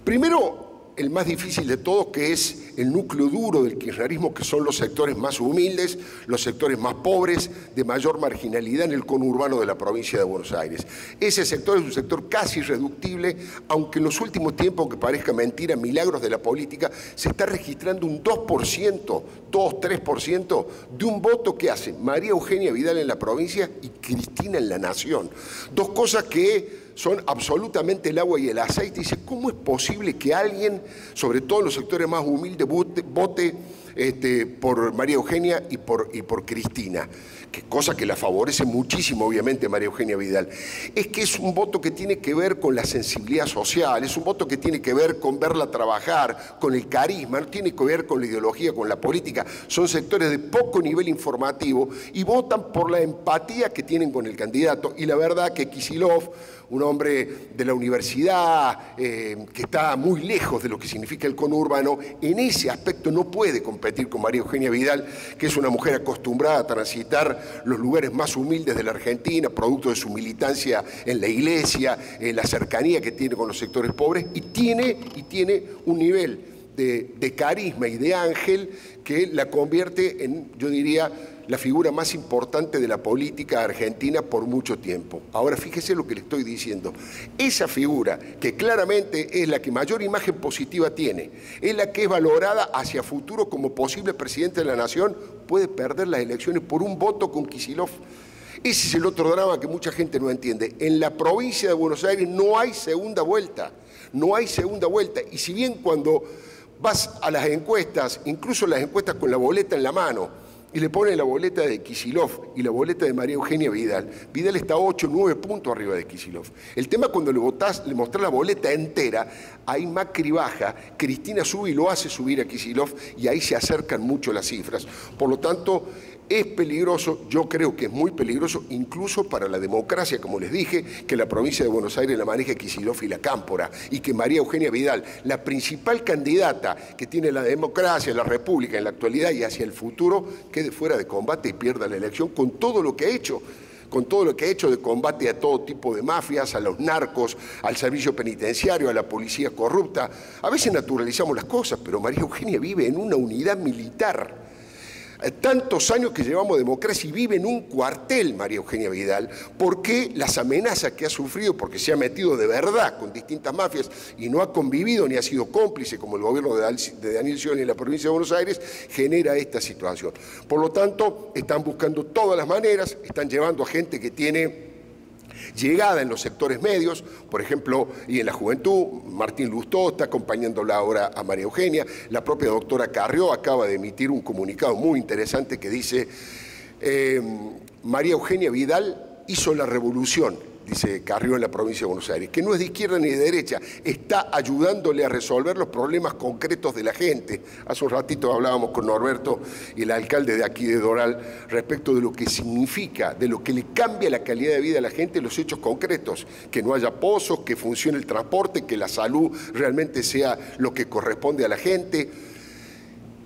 Primero, el más difícil de todos, que es el núcleo duro del kirchnerismo, que son los sectores más humildes, los sectores más pobres, de mayor marginalidad en el conurbano de la provincia de Buenos Aires. Ese sector es un sector casi irreductible, aunque en los últimos tiempos, aunque parezca mentira, milagros de la política, se está registrando un 2%, 2-3% de un voto que hace María Eugenia Vidal en la provincia y Cristina en la nación. Dos cosas que son absolutamente el agua y el aceite. Dice, ¿cómo es posible que alguien, sobre todo en los sectores más humildes, vote por María Eugenia y por Cristina? Que cosa que la favorece muchísimo, obviamente, María Eugenia Vidal. Es que es un voto que tiene que ver con la sensibilidad social, es un voto que tiene que ver con verla trabajar, con el carisma, no tiene que ver con la ideología, con la política. Son sectores de poco nivel informativo y votan por la empatía que tienen con el candidato. Y la verdad que Kicillof, un hombre de la universidad que está muy lejos de lo que significa el conurbano, en ese aspecto no puede competir con María Eugenia Vidal, que es una mujer acostumbrada a transitar los lugares más humildes de la Argentina, producto de su militancia en la iglesia, la cercanía que tiene con los sectores pobres, y tiene un nivel de carisma y de ángel que la convierte en, yo diría, la figura más importante de la política argentina por mucho tiempo. Ahora fíjese lo que le estoy diciendo. Esa figura, que claramente es la que mayor imagen positiva tiene, es la que es valorada hacia futuro como posible presidente de la nación, puede perder las elecciones por un voto con Kicillof. Ese es el otro drama que mucha gente no entiende. En la provincia de Buenos Aires no hay segunda vuelta. No hay segunda vuelta. Y si bien cuando vas a las encuestas, incluso las encuestas con la boleta en la mano, y le ponen la boleta de Kicillof y la boleta de María Eugenia Vidal, Vidal está 8 o 9 puntos arriba de Kicillof. El tema cuando le mostrás la boleta entera, ahí Macri baja, Cristina sube y lo hace subir a Kicillof, y ahí se acercan mucho las cifras. Por lo tanto, es peligroso, yo creo que es muy peligroso, incluso para la democracia, como les dije, que la provincia de Buenos Aires la maneja Kicillof y la Cámpora, y que María Eugenia Vidal, la principal candidata que tiene la democracia, la república en la actualidad y hacia el futuro, quede fuera de combate y pierda la elección con todo lo que ha hecho. Con todo lo que ha hecho de combate a todo tipo de mafias, a los narcos, al servicio penitenciario, a la policía corrupta. A veces naturalizamos las cosas, pero María Eugenia vive en una unidad militar. Tantos años que llevamos democracia y vive en un cuartel María Eugenia Vidal, porque las amenazas que ha sufrido, porque se ha metido de verdad con distintas mafias y no ha convivido ni ha sido cómplice como el gobierno de Daniel Scioli en la provincia de Buenos Aires, genera esta situación. Por lo tanto, están buscando todas las maneras, están llevando a gente que tiene llegada en los sectores medios, por ejemplo, y en la juventud. Martín Lustó está acompañándola ahora a María Eugenia. La propia doctora Carrió acaba de emitir un comunicado muy interesante que dice María Eugenia Vidal hizo la revolución, dice Carrió en la provincia de Buenos Aires, que no es de izquierda ni de derecha, está ayudándole a resolver los problemas concretos de la gente. Hace un ratito hablábamos con Norberto y el alcalde de aquí de Doral respecto de lo que significa, de lo que le cambia la calidad de vida a la gente, los hechos concretos, que no haya pozos, que funcione el transporte, que la salud realmente sea lo que corresponde a la gente.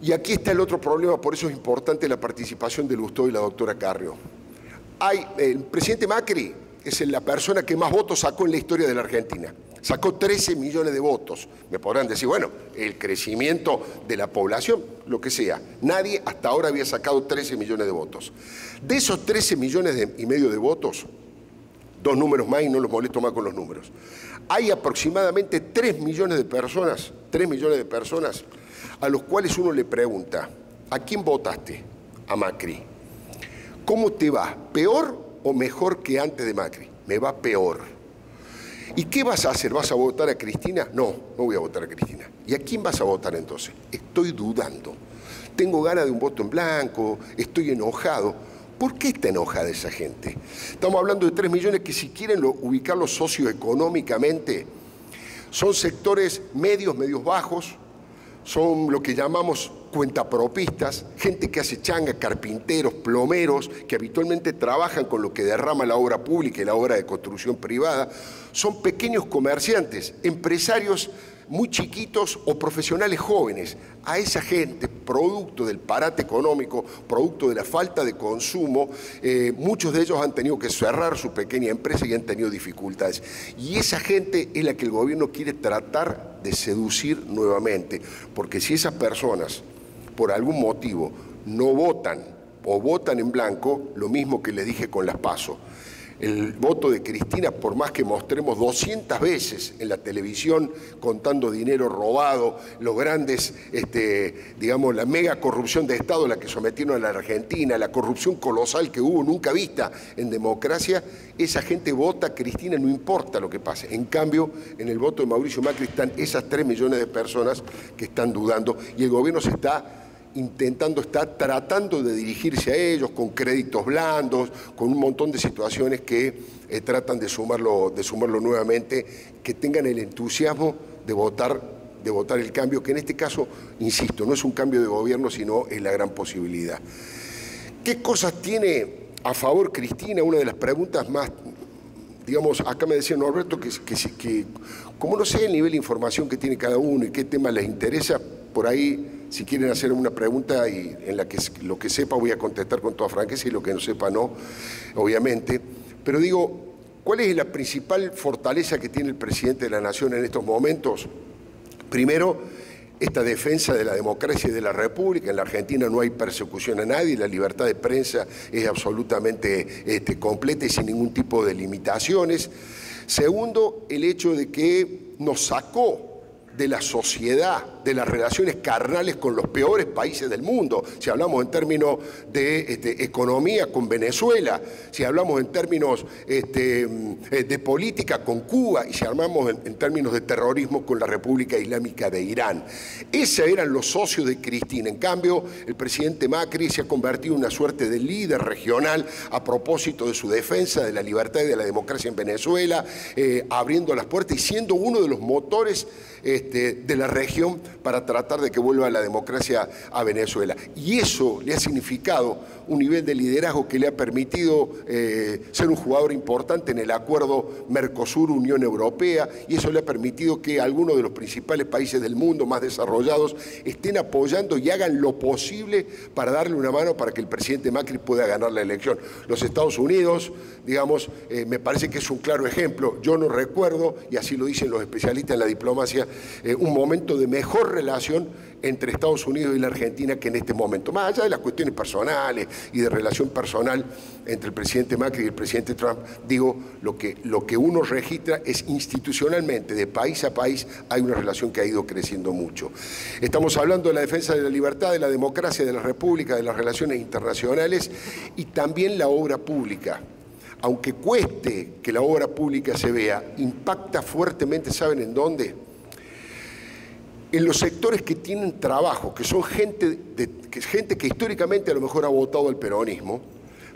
Y aquí está el otro problema, por eso es importante la participación de Lustó y la doctora Carrió. El presidente Macri es la persona que más votos sacó en la historia de la Argentina. Sacó 13 millones de votos. Me podrán decir, bueno, el crecimiento de la población, lo que sea. Nadie hasta ahora había sacado 13 millones de votos. De esos 13 millones y medio de votos, 2 números más y no los molesto más con los números. Hay aproximadamente 3 millones de personas a los cuales uno le pregunta, ¿a quién votaste? A Macri. ¿Cómo te va? ¿Peor o mejor que antes de Macri? Me va peor. ¿Y qué vas a hacer? ¿Vas a votar a Cristina? No, no voy a votar a Cristina. ¿Y a quién vas a votar entonces? Estoy dudando. Tengo ganas de un voto en blanco, estoy enojado. ¿Por qué está enojada esa gente? Estamos hablando de 3 millones que si quieren ubicarlos socioeconómicamente, son sectores medios bajos, son lo que llamamos cuentapropistas, gente que hace changa, carpinteros, plomeros, que habitualmente trabajan con lo que derrama la obra pública y la obra de construcción privada. Son pequeños comerciantes, empresarios muy chiquitos o profesionales jóvenes. A esa gente, producto del parate económico, producto de la falta de consumo, muchos de ellos han tenido que cerrar su pequeña empresa y han tenido dificultades. Y esa gente es la que el gobierno quiere tratar de seducir nuevamente, porque si esas personas, por algún motivo, no votan o votan en blanco, lo mismo que les dije con las PASO. El voto de Cristina, por más que mostremos 200 veces en la televisión contando dinero robado, los grandes, digamos, la mega corrupción de Estado a la que sometieron a la Argentina, la corrupción colosal que hubo nunca vista en democracia, esa gente vota a Cristina, no importa lo que pase. En cambio, en el voto de Mauricio Macri están esas 3 millones de personas que están dudando y el gobierno está tratando de dirigirse a ellos con créditos blandos, con un montón de situaciones que tratan de sumarlo nuevamente, que tengan el entusiasmo de votar el cambio, que en este caso, insisto, no es un cambio de gobierno, sino es la gran posibilidad. ¿Qué cosas tiene a favor Cristina? Una de las preguntas más, digamos, acá me decía Norberto que como no sé el nivel de información que tiene cada uno y qué tema les interesa, por ahí, si quieren hacer una pregunta y en la que lo que sepa voy a contestar con toda franqueza y lo que no sepa no, obviamente. Pero digo, ¿cuál es la principal fortaleza que tiene el presidente de la Nación en estos momentos? Primero, esta defensa de la democracia y de la República. En la Argentina no hay persecución a nadie, la libertad de prensa es absolutamente completa y sin ningún tipo de limitaciones. Segundo, el hecho de que nos sacó de la sociedad, de las relaciones carnales con los peores países del mundo. Si hablamos en términos de economía con Venezuela, si hablamos en términos de política con Cuba y si hablamos en términos de terrorismo con la República Islámica de Irán. Esos eran los socios de Cristina. En cambio, el presidente Macri se ha convertido en una suerte de líder regional a propósito de su defensa de la libertad y de la democracia en Venezuela, abriendo las puertas y siendo uno de los motores de la región para tratar de que vuelva la democracia a Venezuela. Y eso le ha significado un nivel de liderazgo que le ha permitido ser un jugador importante en el acuerdo Mercosur-Unión Europea, y eso le ha permitido que algunos de los principales países del mundo más desarrollados estén apoyando y hagan lo posible para darle una mano para que el presidente Macri pueda ganar la elección. Los Estados Unidos, digamos, me parece que es un claro ejemplo. Yo no recuerdo, y así lo dicen los especialistas en la diplomacia, un momento de mejor relación entre Estados Unidos y la Argentina que en este momento, más allá de las cuestiones personales y de relación personal entre el presidente Macri y el presidente Trump. Digo, lo que uno registra es institucionalmente, de país a país, hay una relación que ha ido creciendo mucho. Estamos hablando de la defensa de la libertad, de la democracia, de la República, de las relaciones internacionales y también la obra pública. Aunque cueste que la obra pública se vea, impacta fuertemente, ¿saben en dónde? En los sectores que tienen trabajo, que son gente que históricamente a lo mejor ha votado al peronismo,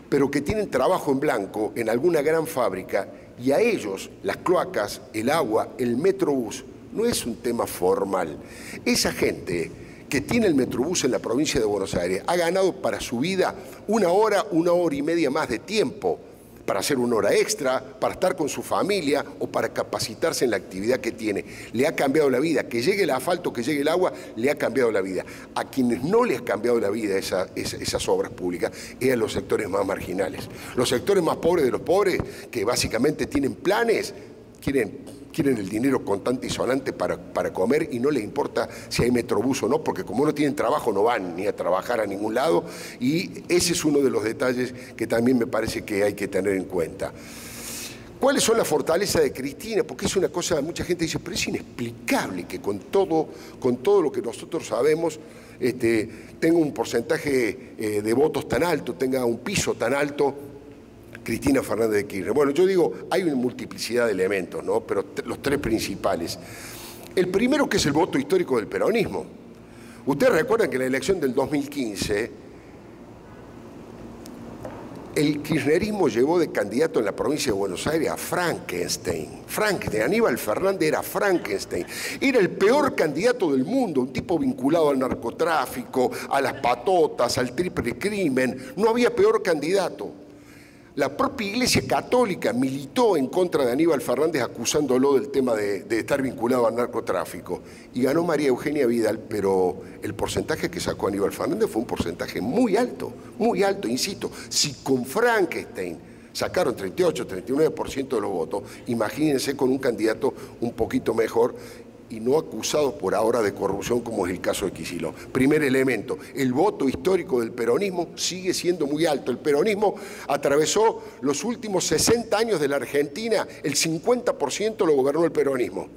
pero que tienen trabajo en blanco en alguna gran fábrica, y a ellos las cloacas, el agua, el metrobús, no es un tema formal. Esa gente que tiene el metrobús en la provincia de Buenos Aires ha ganado para su vida una hora y media más de tiempo, para hacer una hora extra, para estar con su familia o para capacitarse en la actividad que tiene. Le ha cambiado la vida. Que llegue el asfalto, que llegue el agua, le ha cambiado la vida. A quienes no les ha cambiado la vida esas obras públicas es a los sectores más marginales. Los sectores más pobres de los pobres, que básicamente tienen planes, quieren quieren el dinero contante y sonante para comer y no les importa si hay metrobús o no, porque como no tienen trabajo no van ni a trabajar a ningún lado, y ese es uno de los detalles que también me parece que hay que tener en cuenta. ¿Cuáles son las fortalezas de Cristina? Porque es una cosa, mucha gente dice, pero es inexplicable que con todo lo que nosotros sabemos tenga un porcentaje de votos tan alto, tenga un piso tan alto Cristina Fernández de Kirchner. Bueno, yo digo, hay una multiplicidad de elementos, ¿no? Pero los tres principales. El primero, que es el voto histórico del peronismo. Ustedes recuerdan que en la elección del 2015, el kirchnerismo llevó de candidato en la provincia de Buenos Aires a Frankenstein. Aníbal Fernández era Frankenstein. Era el peor candidato del mundo, un tipo vinculado al narcotráfico, a las patotas, al triple crimen. No había peor candidato. La propia Iglesia Católica militó en contra de Aníbal Fernández acusándolo del tema de estar vinculado al narcotráfico. Y ganó María Eugenia Vidal, pero el porcentaje que sacó Aníbal Fernández fue un porcentaje muy alto, insisto. Si con Frankenstein sacaron 38, 39% de los votos, imagínense con un candidato un poquito mejor y no acusado por ahora de corrupción, como es el caso de Kicillof. Primer elemento, el voto histórico del peronismo sigue siendo muy alto. El peronismo atravesó los últimos 60 años de la Argentina, el 50% lo gobernó el peronismo.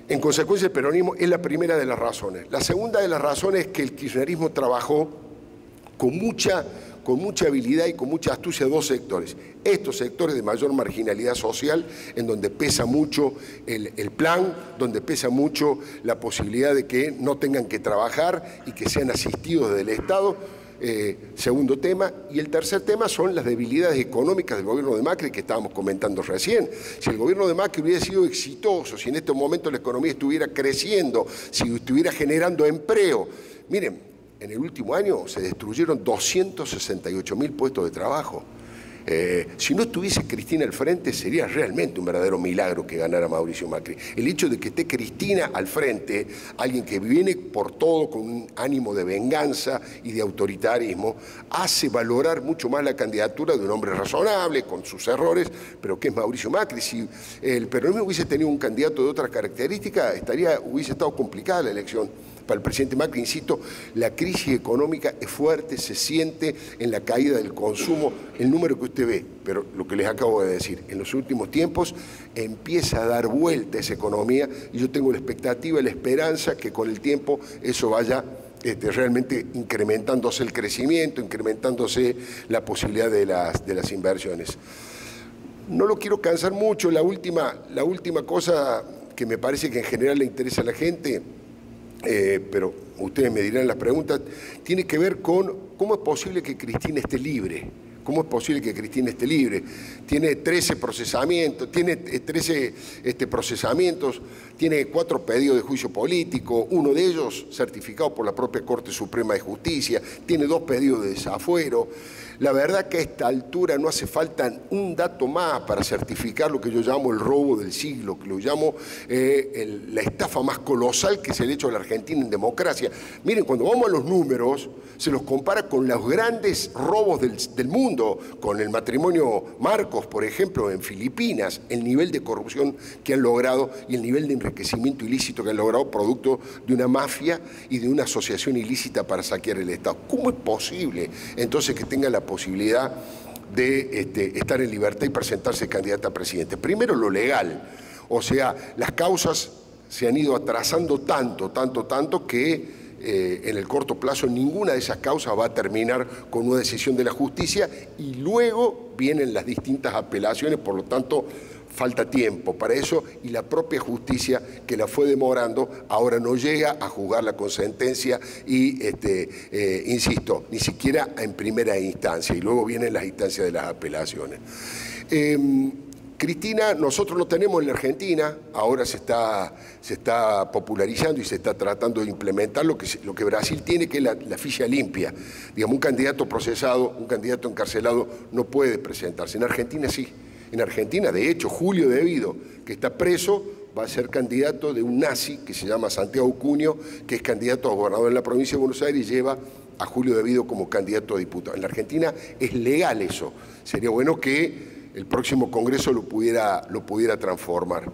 En consecuencia, el peronismo es la primera de las razones. La segunda de las razones es que el kirchnerismo trabajó con mucha habilidad y con mucha astucia dos sectores. Estos sectores de mayor marginalidad social, en donde pesa mucho el plan, donde pesa mucho la posibilidad de que no tengan que trabajar y que sean asistidos del Estado. Segundo tema. Y el tercer tema son las debilidades económicas del gobierno de Macri, que estábamos comentando recién. Si el gobierno de Macri hubiera sido exitoso, si en este momento la economía estuviera creciendo, si estuviera generando empleo, miren, en el último año se destruyeron 268.000 puestos de trabajo. Si no estuviese Cristina al frente, sería realmente un verdadero milagro que ganara Mauricio Macri. El hecho de que esté Cristina al frente, alguien que viene por todo con un ánimo de venganza y de autoritarismo, hace valorar mucho más la candidatura de un hombre razonable, con sus errores, pero que es Mauricio Macri. Si el peronismo hubiese tenido un candidato de otras características, hubiese estado complicada la elección. Para el presidente Macri, insisto, la crisis económica es fuerte, se siente en la caída del consumo, el número que usted ve, pero lo que les acabo de decir, en los últimos tiempos empieza a dar vuelta esa economía y yo tengo la expectativa, la esperanza que con el tiempo eso vaya realmente incrementándose el crecimiento, incrementándose la posibilidad de las inversiones. No lo quiero cansar mucho, la última cosa que me parece que en general le interesa a la gente, pero ustedes me dirán las preguntas, tiene que ver con cómo es posible que Cristina esté libre. ¿Cómo es posible que Cristina esté libre? Tiene 13 procesamientos, tiene 4 pedidos de juicio político, uno de ellos certificado por la propia Corte Suprema de Justicia, tiene 2 pedidos de desafuero. La verdad que a esta altura no hace falta un dato más para certificar lo que yo llamo el robo del siglo, que lo llamo la estafa más colosal que se le ha hecho a la Argentina en democracia. Miren, cuando vamos a los números, se los compara con los grandes robos del mundo, con el matrimonio Marcos, por ejemplo, en Filipinas, el nivel de corrupción que han logrado y el nivel de enriquecimiento ilícito que han logrado producto de una mafia y de una asociación ilícita para saquear el Estado. ¿Cómo es posible entonces que tenga la posibilidad de estar en libertad y presentarse candidata a presidente? Primero, lo legal. O sea, las causas se han ido atrasando tanto que en el corto plazo ninguna de esas causas va a terminar con una decisión de la justicia y luego vienen las distintas apelaciones, por lo tanto falta tiempo para eso y la propia justicia que la fue demorando ahora no llega a juzgarla con sentencia y, insisto, ni siquiera en primera instancia y luego vienen las instancias de las apelaciones. Cristina, nosotros lo tenemos en la Argentina, ahora se está popularizando y se está tratando de implementar lo que Brasil tiene, que es la ficha limpia. Digamos, un candidato procesado, un candidato encarcelado no puede presentarse. En Argentina sí. En Argentina, de hecho, Julio De Vido, que está preso, va a ser candidato de un nazi que se llama Santiago Cunio, que es candidato a gobernador en la provincia de Buenos Aires y lleva a Julio De Vido como candidato a diputado. En la Argentina es legal eso. Sería bueno que el próximo Congreso lo pudiera transformar.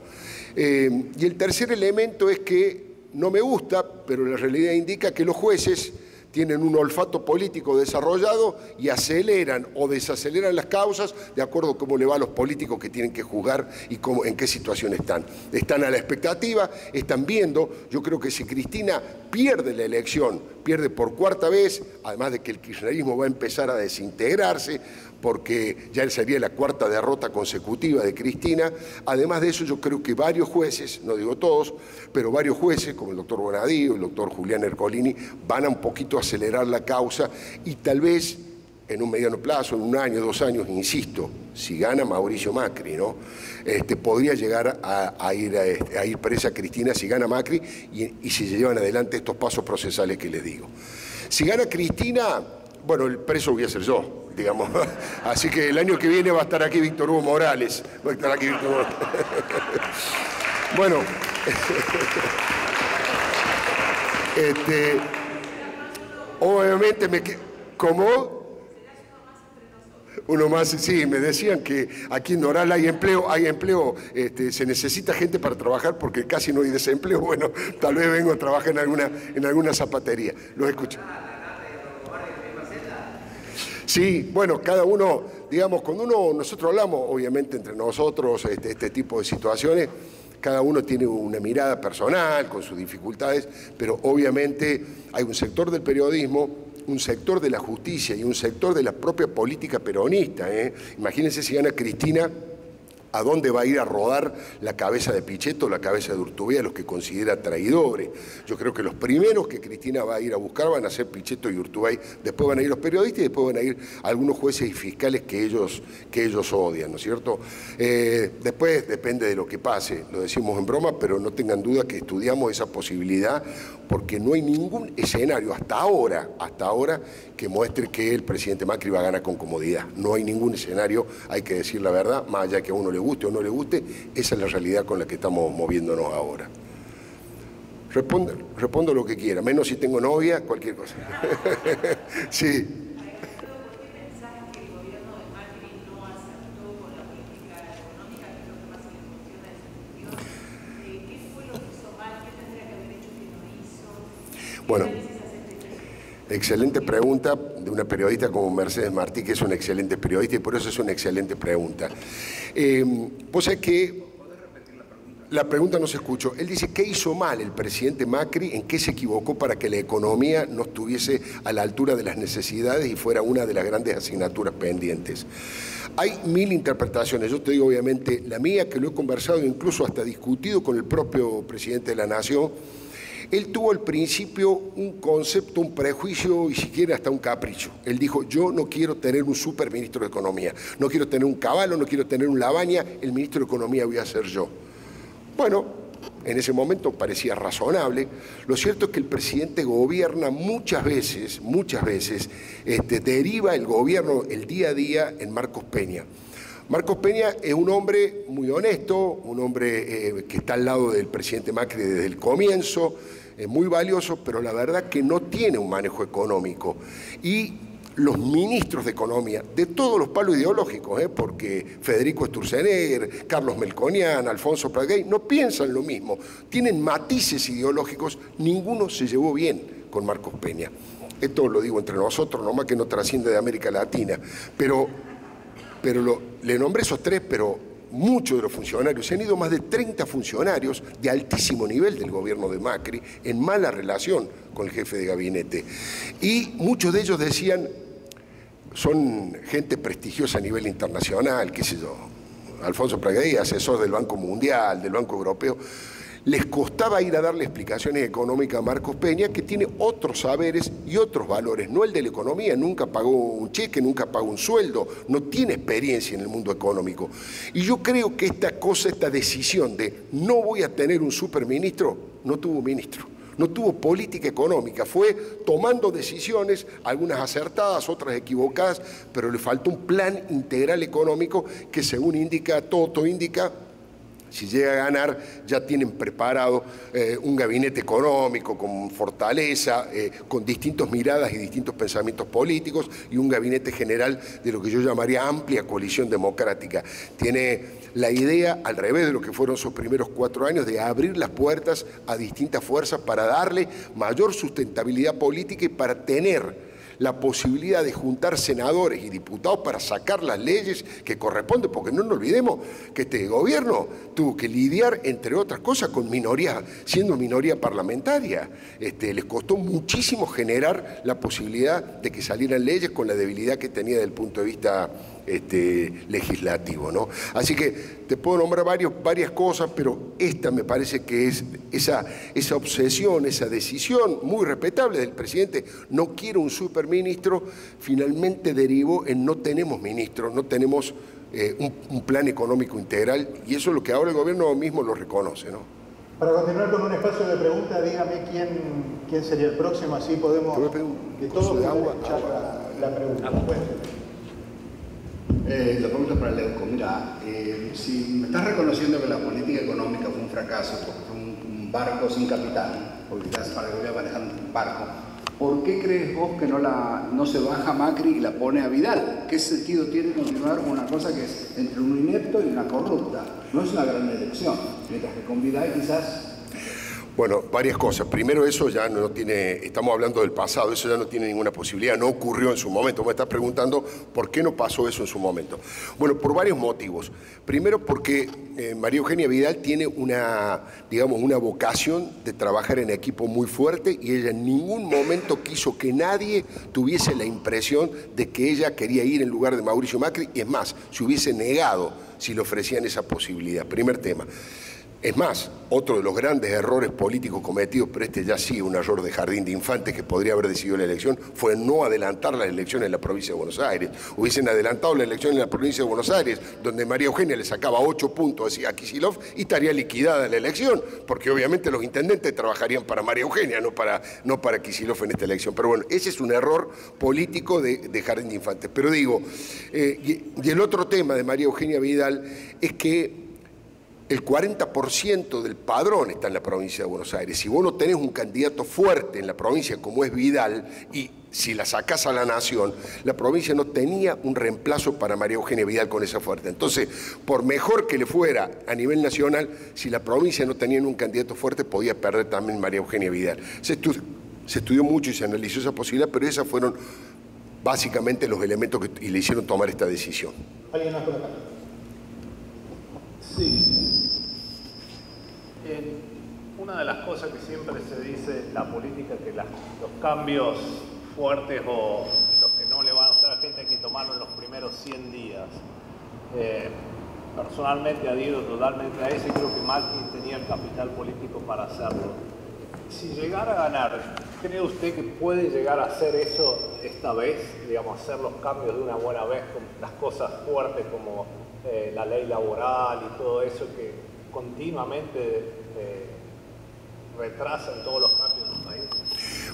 Y el tercer elemento es que no me gusta, pero la realidad indica que los jueces tienen un olfato político desarrollado y aceleran o desaceleran las causas de acuerdo a cómo le va a los políticos que tienen que juzgar y en qué situación están. Están a la expectativa, están viendo. Yo creo que si Cristina pierde la elección, pierde por cuarta vez, además de que el kirchnerismo va a empezar a desintegrarse, porque ya sería la cuarta derrota consecutiva de Cristina. Además de eso, yo creo que varios jueces, no digo todos, pero varios jueces, como el doctor Bonadío, el doctor Julián Ercolini, van a un poquito acelerar la causa y tal vez en un mediano plazo, en 1 año, 2 años, insisto, si gana Mauricio Macri, ¿no? Podría llegar a ir presa Cristina si gana Macri y si se llevan adelante estos pasos procesales que les digo. Si gana Cristina, bueno, el preso voy a ser yo, digamos. Así que el año que viene va a estar aquí Víctor Hugo Morales. Va a estar aquí Víctor Hugo Morales. Bueno. Obviamente ¿Cómo? Uno más, sí, me decían que aquí en Doral hay empleo, se necesita gente para trabajar porque casi no hay desempleo. Bueno, tal vez vengo a trabajar en alguna zapatería. Los escucho. Sí, bueno, cada uno, digamos, cuando nosotros hablamos, obviamente entre nosotros, este tipo de situaciones, cada uno tiene una mirada personal con sus dificultades, pero obviamente hay un sector del periodismo, un sector de la justicia y un sector de la propia política peronista. Imagínense si gana Cristina, ¿a dónde va a ir a rodar la cabeza de Pichetto, la cabeza de Urtubey, a los que considera traidores? Yo creo que los primeros que Cristina va a ir a buscar van a ser Pichetto y Urtubey, después van a ir los periodistas y después van a ir algunos jueces y fiscales que ellos odian, ¿no es cierto? Después depende de lo que pase, lo decimos en broma, pero no tengan duda que estudiamos esa posibilidad porque no hay ningún escenario hasta ahora, que muestre que el presidente Macri va a ganar con comodidad. No hay ningún escenario, hay que decir la verdad, más allá que a uno le guste o no le guste, esa es la realidad con la que estamos moviéndonos ahora. Respondo lo que quiera, menos si tengo novia, cualquier cosa. Sí. Bueno, excelente pregunta de una periodista como Mercedes Martí, que es una excelente periodista y por eso es una excelente pregunta. Pues es que la pregunta no se escuchó. Él dice, ¿qué hizo mal el presidente Macri? ¿En qué se equivocó para que la economía no estuviese a la altura de las necesidades y fuera una de las grandes asignaturas pendientes? Hay 1000 interpretaciones. Yo te digo, obviamente, la mía, que lo he conversado, incluso hasta discutido con el propio presidente de la Nación. Él tuvo al principio un concepto, un prejuicio y siquiera hasta un capricho. Él dijo, yo no quiero tener un superministro de Economía, no quiero tener un Cavallo, no quiero tener un Labaña, el ministro de Economía voy a ser yo. Bueno, en ese momento parecía razonable. Lo cierto es que el presidente gobierna muchas veces, deriva el gobierno, el día a día en Marcos Peña. Marcos Peña es un hombre muy honesto, un hombre que está al lado del presidente Macri desde el comienzo, muy valioso, pero la verdad que no tiene un manejo económico. Y los ministros de Economía, de todos los palos ideológicos, porque Federico Sturzenegger, Carlos Melconian, Alfonso Pradgay, no piensan lo mismo, tienen matices ideológicos, ninguno se llevó bien con Marcos Peña. Esto lo digo entre nosotros, nomás que no trasciende de América Latina, pero le nombré esos 3, pero muchos de los funcionarios, se han ido más de 30 funcionarios de altísimo nivel del gobierno de Macri, en mala relación con el jefe de gabinete. Y muchos de ellos decían, son gente prestigiosa a nivel internacional, qué sé yo, Alfonso Pradgay, asesor del Banco Mundial, del Banco Europeo, les costaba ir a darle explicaciones económicas a Marcos Peña, que tiene otros saberes y otros valores, no el de la economía, nunca pagó un cheque, nunca pagó un sueldo, no tiene experiencia en el mundo económico. Y yo creo que esta decisión de no voy a tener un superministro, no tuvo ministro, no tuvo política económica, fue tomando decisiones, algunas acertadas, otras equivocadas, pero le faltó un plan integral económico que según indica, todo indica, si llega a ganar, ya tienen preparado un gabinete económico con fortaleza, con distintas miradas y distintos pensamientos políticos, y un gabinete general de lo que yo llamaría amplia coalición democrática. Tiene la idea, al revés de lo que fueron sus primeros 4 años, de abrir las puertas a distintas fuerzas para darle mayor sustentabilidad política y para tener la posibilidad de juntar senadores y diputados para sacar las leyes que corresponden, porque no nos olvidemos que este gobierno tuvo que lidiar, entre otras cosas, con minoría, siendo minoría parlamentaria. Les costó muchísimo generar la posibilidad de que salieran leyes con la debilidad que tenía desde el punto de vista legislativo, ¿no? Así que te puedo nombrar varias cosas, pero esta me parece que es esa obsesión, esa decisión muy respetable del presidente, no quiero un superministro, finalmente derivó en no tenemos ministros, no tenemos un plan económico integral, y eso es lo que ahora el gobierno mismo lo reconoce, ¿no? Para continuar con un espacio de preguntas, dígame quién sería el próximo, así podemos que todos podamos escuchar la pregunta. La pregunta para Leuco. Mira, si me estás reconociendo que la política económica fue un fracaso, porque fue un barco sin capitán, porque estás para que voy a manejar un barco, ¿por qué crees vos que no se baja Macri y la pone a Vidal? ¿Qué sentido tiene continuar con una cosa que es entre un inepto y una corrupta? No es una gran elección, mientras que con Vidal quizás... Bueno, varias cosas. Primero, eso ya no tiene, estamos hablando del pasado, eso ya no tiene ninguna posibilidad, no ocurrió en su momento. Me estás preguntando por qué no pasó eso en su momento. Bueno, por varios motivos. Primero, porque María Eugenia Vidal tiene una vocación de trabajar en equipo muy fuerte, y ella en ningún momento quiso que nadie tuviese la impresión de que ella quería ir en lugar de Mauricio Macri, y es más, se hubiese negado si le ofrecían esa posibilidad. Primer tema. Es más, otro de los grandes errores políticos cometidos, pero este ya sí un error de jardín de infantes que podría haber decidido la elección, fue no adelantar las elecciones en la provincia de Buenos Aires. Hubiesen adelantado la elección en la provincia de Buenos Aires, donde María Eugenia le sacaba 8 puntos a Kicillof, y estaría liquidada la elección, porque obviamente los intendentes trabajarían para María Eugenia, no para Kicillof en esta elección. Pero bueno, ese es un error político de jardín de infantes. Pero digo, y el otro tema de María Eugenia Vidal es que el 40% del padrón está en la provincia de Buenos Aires. Si vos no tenés un candidato fuerte en la provincia como es Vidal, y si la sacás a la nación, la provincia no tenía un reemplazo para María Eugenia Vidal con esa fuerza. Entonces, por mejor que le fuera a nivel nacional, si la provincia no tenía un candidato fuerte, podía perder también María Eugenia Vidal. Se estudió mucho y se analizó esa posibilidad, pero esos fueron básicamente los elementos que le hicieron tomar esta decisión. ¿Alguien más por acá? Sí. Una de las cosas que siempre se dice en la política, que los cambios fuertes o los que no le van a gustar a la gente hay que tomarlo en los primeros 100 días. Personalmente adhiero totalmente a eso, y creo que Macri tenía el capital político para hacerlo. Si llegara a ganar, ¿cree usted que puede llegar a hacer eso esta vez? Digamos, hacer los cambios de una buena vez, con las cosas fuertes como la ley laboral y todo eso que continuamente retrasan todos los cambios en el país.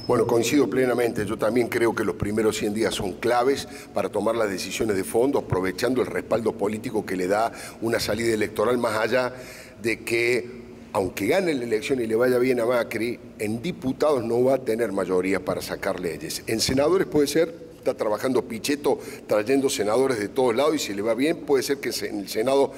Bueno, coincido plenamente. Yo también creo que los primeros 100 días son claves para tomar las decisiones de fondo, aprovechando el respaldo político que le da una salida electoral, más allá de que, aunque gane la elección y le vaya bien a Macri, en diputados no va a tener mayoría para sacar leyes. En senadores puede ser. Está trabajando Pichetto trayendo senadores de todos lados, y si le va bien puede ser que en el Senado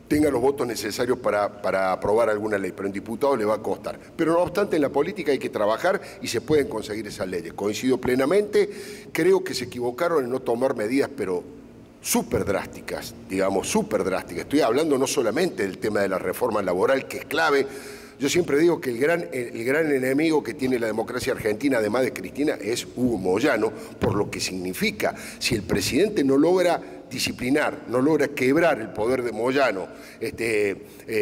tenga los votos necesarios para aprobar alguna ley, pero en diputados le va a costar. Pero no obstante, en la política hay que trabajar y se pueden conseguir esas leyes. Coincido plenamente, creo que se equivocaron en no tomar medidas, pero súper drásticas, digamos, súper drásticas. Estoy hablando no solamente del tema de la reforma laboral, que es clave. Yo siempre digo que el gran enemigo que tiene la democracia argentina, además de Cristina, es Hugo Moyano, por lo que significa. Si el presidente no logra disciplinar, no logra quebrar el poder de Moyano,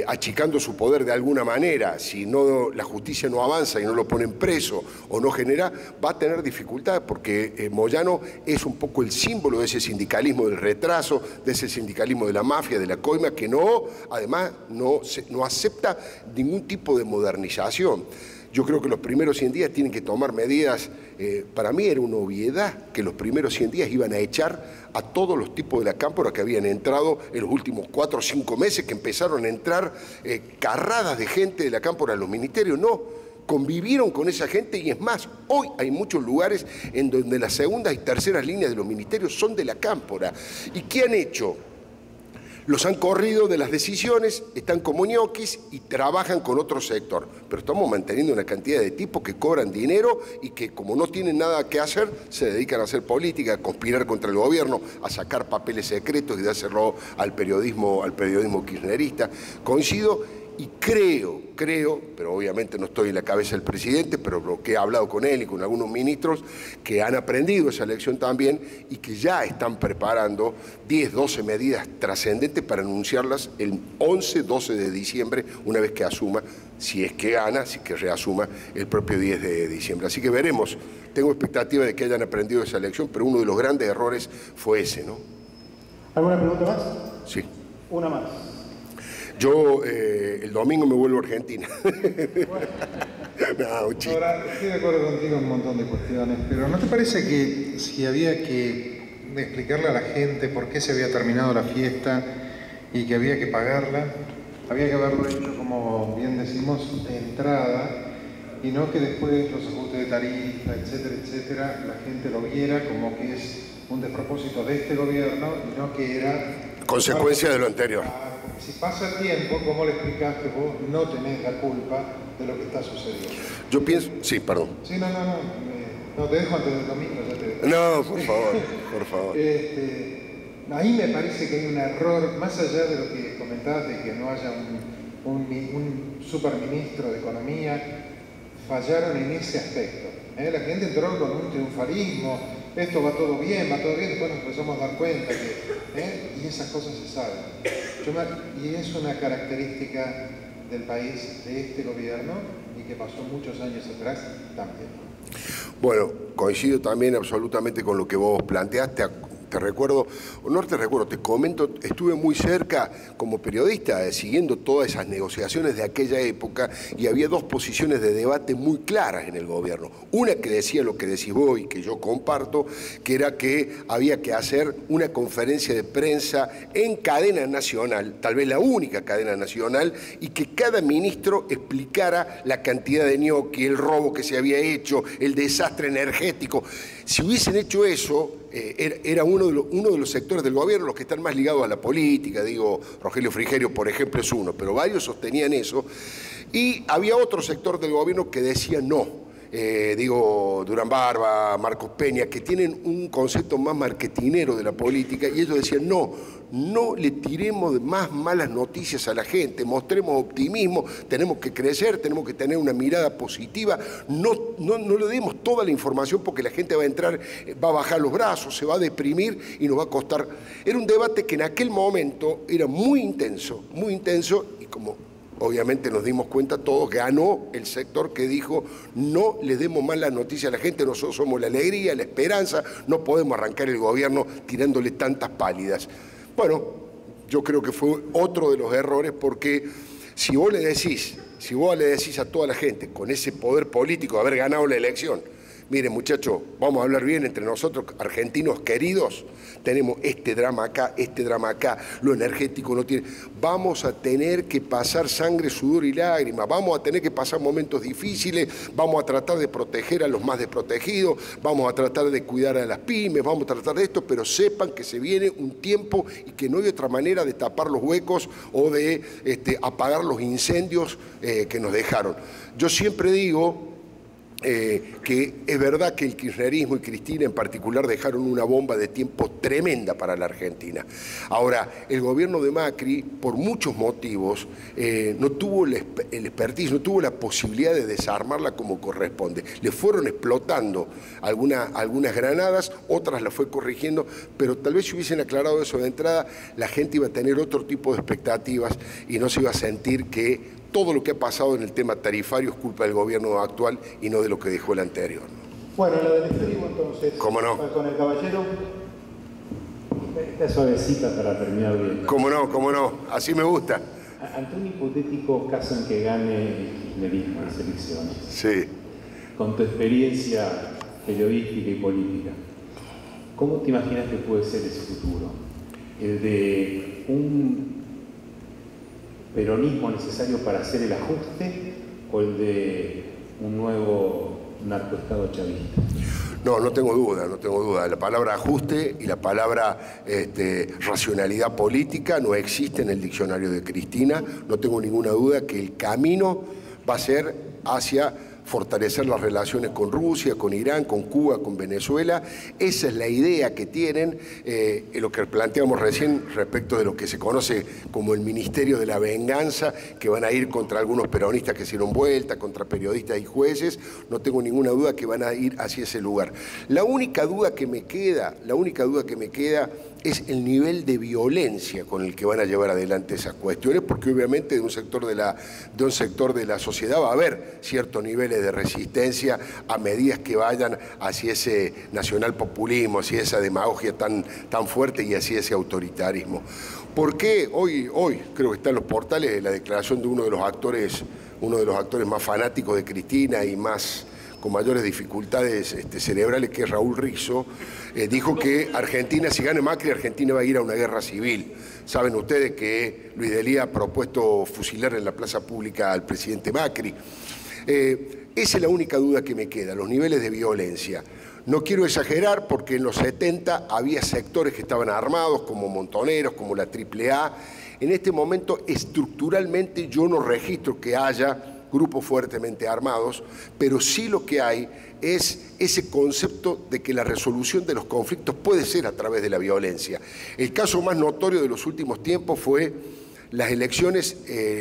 achicando su poder de alguna manera, si no, la justicia no avanza y no lo ponen preso o no genera, va a tener dificultades, porque Moyano es un poco el símbolo de ese sindicalismo del retraso, de ese sindicalismo de la mafia, de la coima, que además no acepta ningún tipo de modernización. Yo creo que los primeros 100 días tienen que tomar medidas. Para mí era una obviedad que los primeros 100 días iban a echar a todos los tipos de la cámpora que habían entrado en los últimos 4 o 5 meses, que empezaron a entrar carradas de gente de la cámpora a los ministerios. No, convivieron con esa gente y es más, hoy hay muchos lugares en donde las segundas y terceras líneas de los ministerios son de la cámpora. ¿Y qué han hecho? Los han corrido de las decisiones, están como ñoquis y trabajan con otro sector. Pero estamos manteniendo una cantidad de tipos que cobran dinero y que, como no tienen nada que hacer, se dedican a hacer política, a conspirar contra el gobierno, a sacar papeles secretos y dárselo al periodismo kirchnerista. Coincido y creo, pero obviamente no estoy en la cabeza del presidente, pero lo que he hablado con él y con algunos ministros que han aprendido esa lección también y que ya están preparando 10, 12 medidas trascendentes para anunciarlas el 11, 12 de diciembre, una vez que asuma, si es que gana, si es que reasuma el propio 10 de diciembre. Así que veremos, tengo expectativa de que hayan aprendido esa lección, pero uno de los grandes errores fue ese, ¿no? ¿Alguna pregunta más? Sí. Una más. Yo el domingo me vuelvo a Argentina. No, ahora, estoy de acuerdo contigo en un montón de cuestiones, pero ¿no te parece que si había que explicarle a la gente por qué se había terminado la fiesta y que había que pagarla, había que haberlo hecho, como bien decimos, de entrada, y no que después los ajustes de tarifa, etcétera, etcétera, la gente lo viera como que es un despropósito de este gobierno y no que era consecuencia de lo anterior? Si pasa el tiempo, ¿cómo le explicás que vos no tenés la culpa de lo que está sucediendo? Yo pienso... Sí, perdón. Sí, no, te dejo antes del domingo, ya te dejo. No, por favor, por favor. Ahí me parece que hay un error, más allá de lo que comentabas, de que no haya un superministro de Economía, fallaron en ese aspecto. La gente entró con un triunfalismo, esto va todo bien, después nos empezamos a dar cuenta que, y esas cosas se saben. Y es una característica del país, de este gobierno, y que pasó muchos años atrás también. Bueno, coincido también absolutamente con lo que vos planteaste. Te comento, estuve muy cerca como periodista siguiendo todas esas negociaciones de aquella época y había dos posiciones de debate muy claras en el gobierno. Una que decía lo que decís vos y que yo comparto, que era que había que hacer una conferencia de prensa en cadena nacional, tal vez la única cadena nacional, y que cada ministro explicara la cantidad de ñoqui, el robo que se había hecho, el desastre energético. Si hubiesen hecho eso, era uno de los sectores del gobierno los que están más ligados a la política, digo, Rogelio Frigerio, por ejemplo, es uno, pero varios sostenían eso, y había otro sector del gobierno que decía no. Durán Barba, Marcos Peña, que tienen un concepto más marketinero de la política, y ellos decían no le tiremos más malas noticias a la gente, mostremos optimismo, tenemos que crecer, tenemos que tener una mirada positiva, no le demos toda la información porque la gente va a entrar, va a bajar los brazos, se va a deprimir y nos va a costar. Era un debate que en aquel momento era muy intenso, y como obviamente nos dimos cuenta todos, ganó el sector que dijo no le demos malas noticias a la gente, nosotros somos la alegría, la esperanza, no podemos arrancar el gobierno tirándole tantas pálidas. Bueno, yo creo que fue otro de los errores porque si vos le decís a toda la gente con ese poder político de haber ganado la elección, miren muchachos, vamos a hablar bien entre nosotros, argentinos queridos, tenemos este drama acá, lo energético no tiene. Vamos a tener que pasar sangre, sudor y lágrimas, vamos a tener que pasar momentos difíciles, vamos a tratar de proteger a los más desprotegidos, vamos a tratar de cuidar a las pymes, vamos a tratar de esto, pero sepan que se viene un tiempo y que no hay otra manera de tapar los huecos o de apagar los incendios que nos dejaron. Yo siempre digo que es verdad que el kirchnerismo y Cristina en particular dejaron una bomba de tiempo tremenda para la Argentina. Ahora, el gobierno de Macri, por muchos motivos, no tuvo el expertise, no tuvo la posibilidad de desarmarla como corresponde. Le fueron explotando algunas granadas, otras las fue corrigiendo, pero tal vez si hubiesen aclarado eso de entrada, la gente iba a tener otro tipo de expectativas y no se iba a sentir que todo lo que ha pasado en el tema tarifario es culpa del gobierno actual y no de lo que dejó el anterior. Bueno, lo del estribo entonces. ¿Cómo no? Con el caballero. Esta suavecita para terminar bien. ¿Cómo no? Así me gusta. Ante un hipotético caso en que gane el kirchnerismo en las elecciones, Sí. con tu experiencia periodística y política, ¿cómo te imaginas que puede ser ese futuro? ¿El de un peronismo necesario para hacer el ajuste o el de un nuevo narcoestado chavista? No, no tengo duda, no tengo duda. La palabra ajuste y la palabra racionalidad política no existe en el diccionario de Cristina. No tengo ninguna duda que el camino va a ser hacia fortalecer las relaciones con Rusia, con Irán, con Cuba, con Venezuela. Esa es la idea que tienen, lo que planteamos recién respecto de lo que se conoce como el Ministerio de la Venganza, que van a ir contra algunos peronistas que hicieron vuelta, contra periodistas y jueces. No tengo ninguna duda que van a ir hacia ese lugar. La única duda que me queda es el nivel de violencia con el que van a llevar adelante esas cuestiones, porque obviamente de un sector de la sociedad va a haber ciertos niveles de resistencia a medidas que vayan hacia ese nacionalpopulismo, hacia esa demagogia tan fuerte y hacia ese autoritarismo. ¿Por qué? Hoy creo que está en los portales la declaración de uno de los actores más fanáticos de Cristina y con mayores dificultades cerebrales, que es Raúl Rizzo, dijo que Argentina, si gana Macri, Argentina va a ir a una guerra civil. Saben ustedes que Luis Delía ha propuesto fusilar en la plaza pública al presidente Macri. Esa es la única duda que me queda, los niveles de violencia. No quiero exagerar porque en los 70 había sectores que estaban armados, como Montoneros, como la AAA. En este momento, estructuralmente, yo no registro que haya grupos fuertemente armados, pero sí lo que hay es ese concepto de que la resolución de los conflictos puede ser a través de la violencia. El caso más notorio de los últimos tiempos fue las elecciones,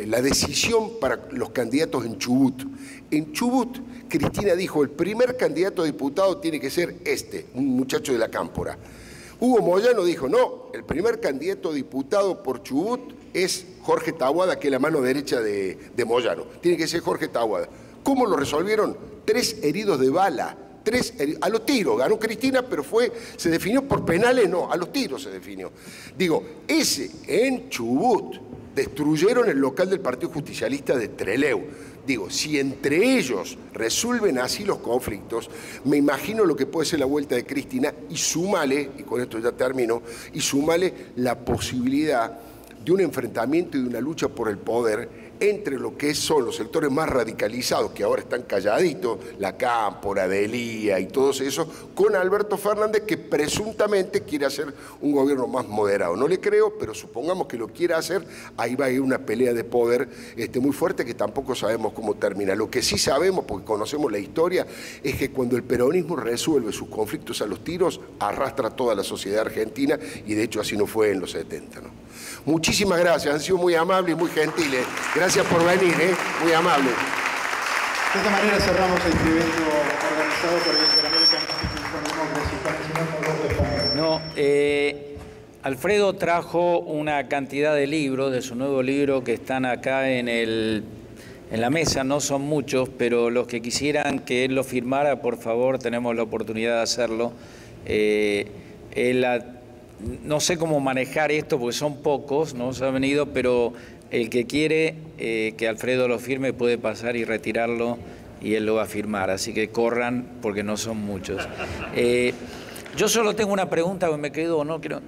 la decisión para los candidatos en Chubut. En Chubut, Cristina dijo, el primer candidato a diputado tiene que ser un muchacho de la Cámpora. Hugo Moyano dijo, no, el primer candidato a diputado por Chubut es Jorge Taboada, que es la mano derecha de Moyano. Tiene que ser Jorge Taboada. ¿Cómo lo resolvieron? 3 heridos de bala. A los tiros. Ganó Cristina, pero se definió por penales, no, a los tiros se definió. Digo, en Chubut destruyeron el local del Partido Justicialista de Trelew. Digo, si entre ellos resuelven así los conflictos, me imagino lo que puede ser la vuelta de Cristina y súmale, y con esto ya termino, y súmale la posibilidad de un enfrentamiento y de una lucha por el poder entre lo que son los sectores más radicalizados, que ahora están calladitos, la Cámpora, Delía y todos esos, con Alberto Fernández, que presuntamente quiere hacer un gobierno más moderado. No le creo, pero supongamos que lo quiera hacer, ahí va a ir una pelea de poder muy fuerte que tampoco sabemos cómo termina. Lo que sí sabemos, porque conocemos la historia, es que cuando el peronismo resuelve sus conflictos a los tiros, arrastra a toda la sociedad argentina, y de hecho así no fue en los 70, ¿no? Muchísimas gracias, han sido muy amables y muy gentiles. Gracias por venir, muy amables. De esta manera cerramos el evento organizado por el Interamerican Institute for Democracy. No, Alfredo trajo una cantidad de libros de su nuevo libro que están acá en la mesa, no son muchos, pero los que quisieran que él lo firmara, por favor, tenemos la oportunidad de hacerlo. No sé cómo manejar esto porque son pocos, no se han venido, pero el que quiere que Alfredo lo firme puede pasar y retirarlo y él lo va a firmar, así que corran porque no son muchos. Yo solo tengo una pregunta que me quedo, no quiero.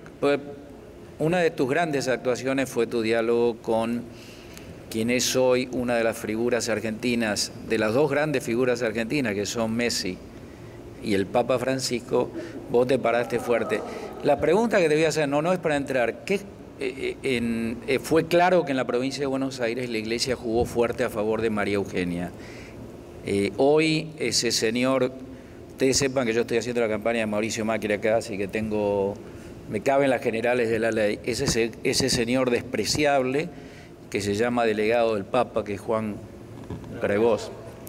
Una de tus grandes actuaciones fue tu diálogo con quien es hoy una de las figuras argentinas, de las dos grandes figuras argentinas que son Messi y el Papa Francisco. Vos te paraste fuerte. La pregunta que te voy a hacer, no es para entrar, fue claro que en la provincia de Buenos Aires la Iglesia jugó fuerte a favor de María Eugenia. Hoy ese señor, ustedes sepan que yo estoy haciendo la campaña de Mauricio Macri acá, así que me caben las generales de la ley. Ese señor despreciable que se llama delegado del Papa, que es Juan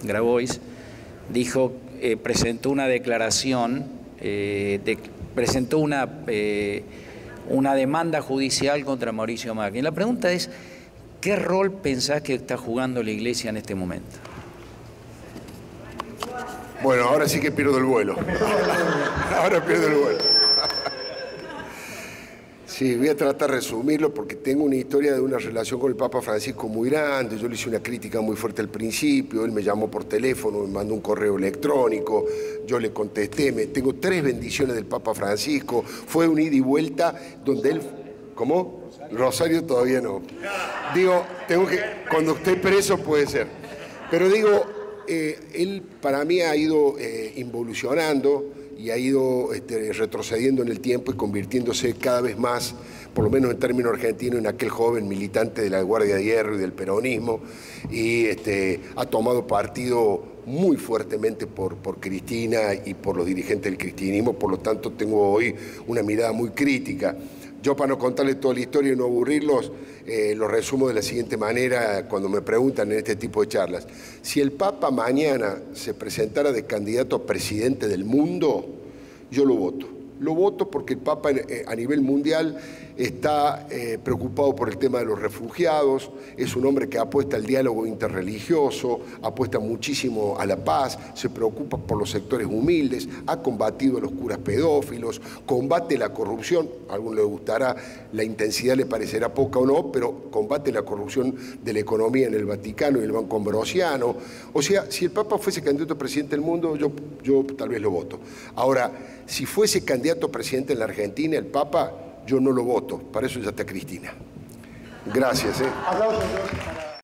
Grabois, dijo, presentó una declaración, presentó una demanda judicial contra Mauricio Macri. La pregunta es, ¿qué rol pensás que está jugando la Iglesia en este momento? Bueno, ahora sí que pierdo el vuelo. Ahora pierdo el vuelo. Sí, voy a tratar de resumirlo porque tengo una historia de una relación con el Papa Francisco muy grande. Yo le hice una crítica muy fuerte al principio, él me llamó por teléfono, me mandó un correo electrónico, yo le contesté, tengo 3 bendiciones del Papa Francisco, fue un ida y vuelta donde él... ¿Cómo? Rosario todavía no. Digo, tengo que... Cuando esté preso puede ser. Pero digo, él para mí ha ido involucionando y ha ido retrocediendo en el tiempo y convirtiéndose cada vez más, por lo menos en términos argentinos, en aquel joven militante de la Guardia de Hierro y del peronismo, y ha tomado partido muy fuertemente por Cristina y por los dirigentes del cristianismo, por lo tanto tengo hoy una mirada muy crítica. Yo, para no contarles toda la historia y no aburrirlos, lo resumo de la siguiente manera cuando me preguntan en este tipo de charlas. Si el Papa mañana se presentara de candidato a presidente del mundo, yo lo voto. Lo voto porque el Papa a nivel mundial está preocupado por el tema de los refugiados, es un hombre que apuesta al diálogo interreligioso, apuesta muchísimo a la paz, se preocupa por los sectores humildes, ha combatido a los curas pedófilos, combate la corrupción, a alguno le gustará, la intensidad le parecerá poca o no, pero combate la corrupción de la economía en el Vaticano y el Banco Ambrosiano. O sea, si el Papa fuese candidato a presidente del mundo, yo tal vez lo voto. Ahora, si fuese candidato a presidente en la Argentina, el Papa, yo no lo voto. Para eso ya está Cristina. Gracias. Aplausos.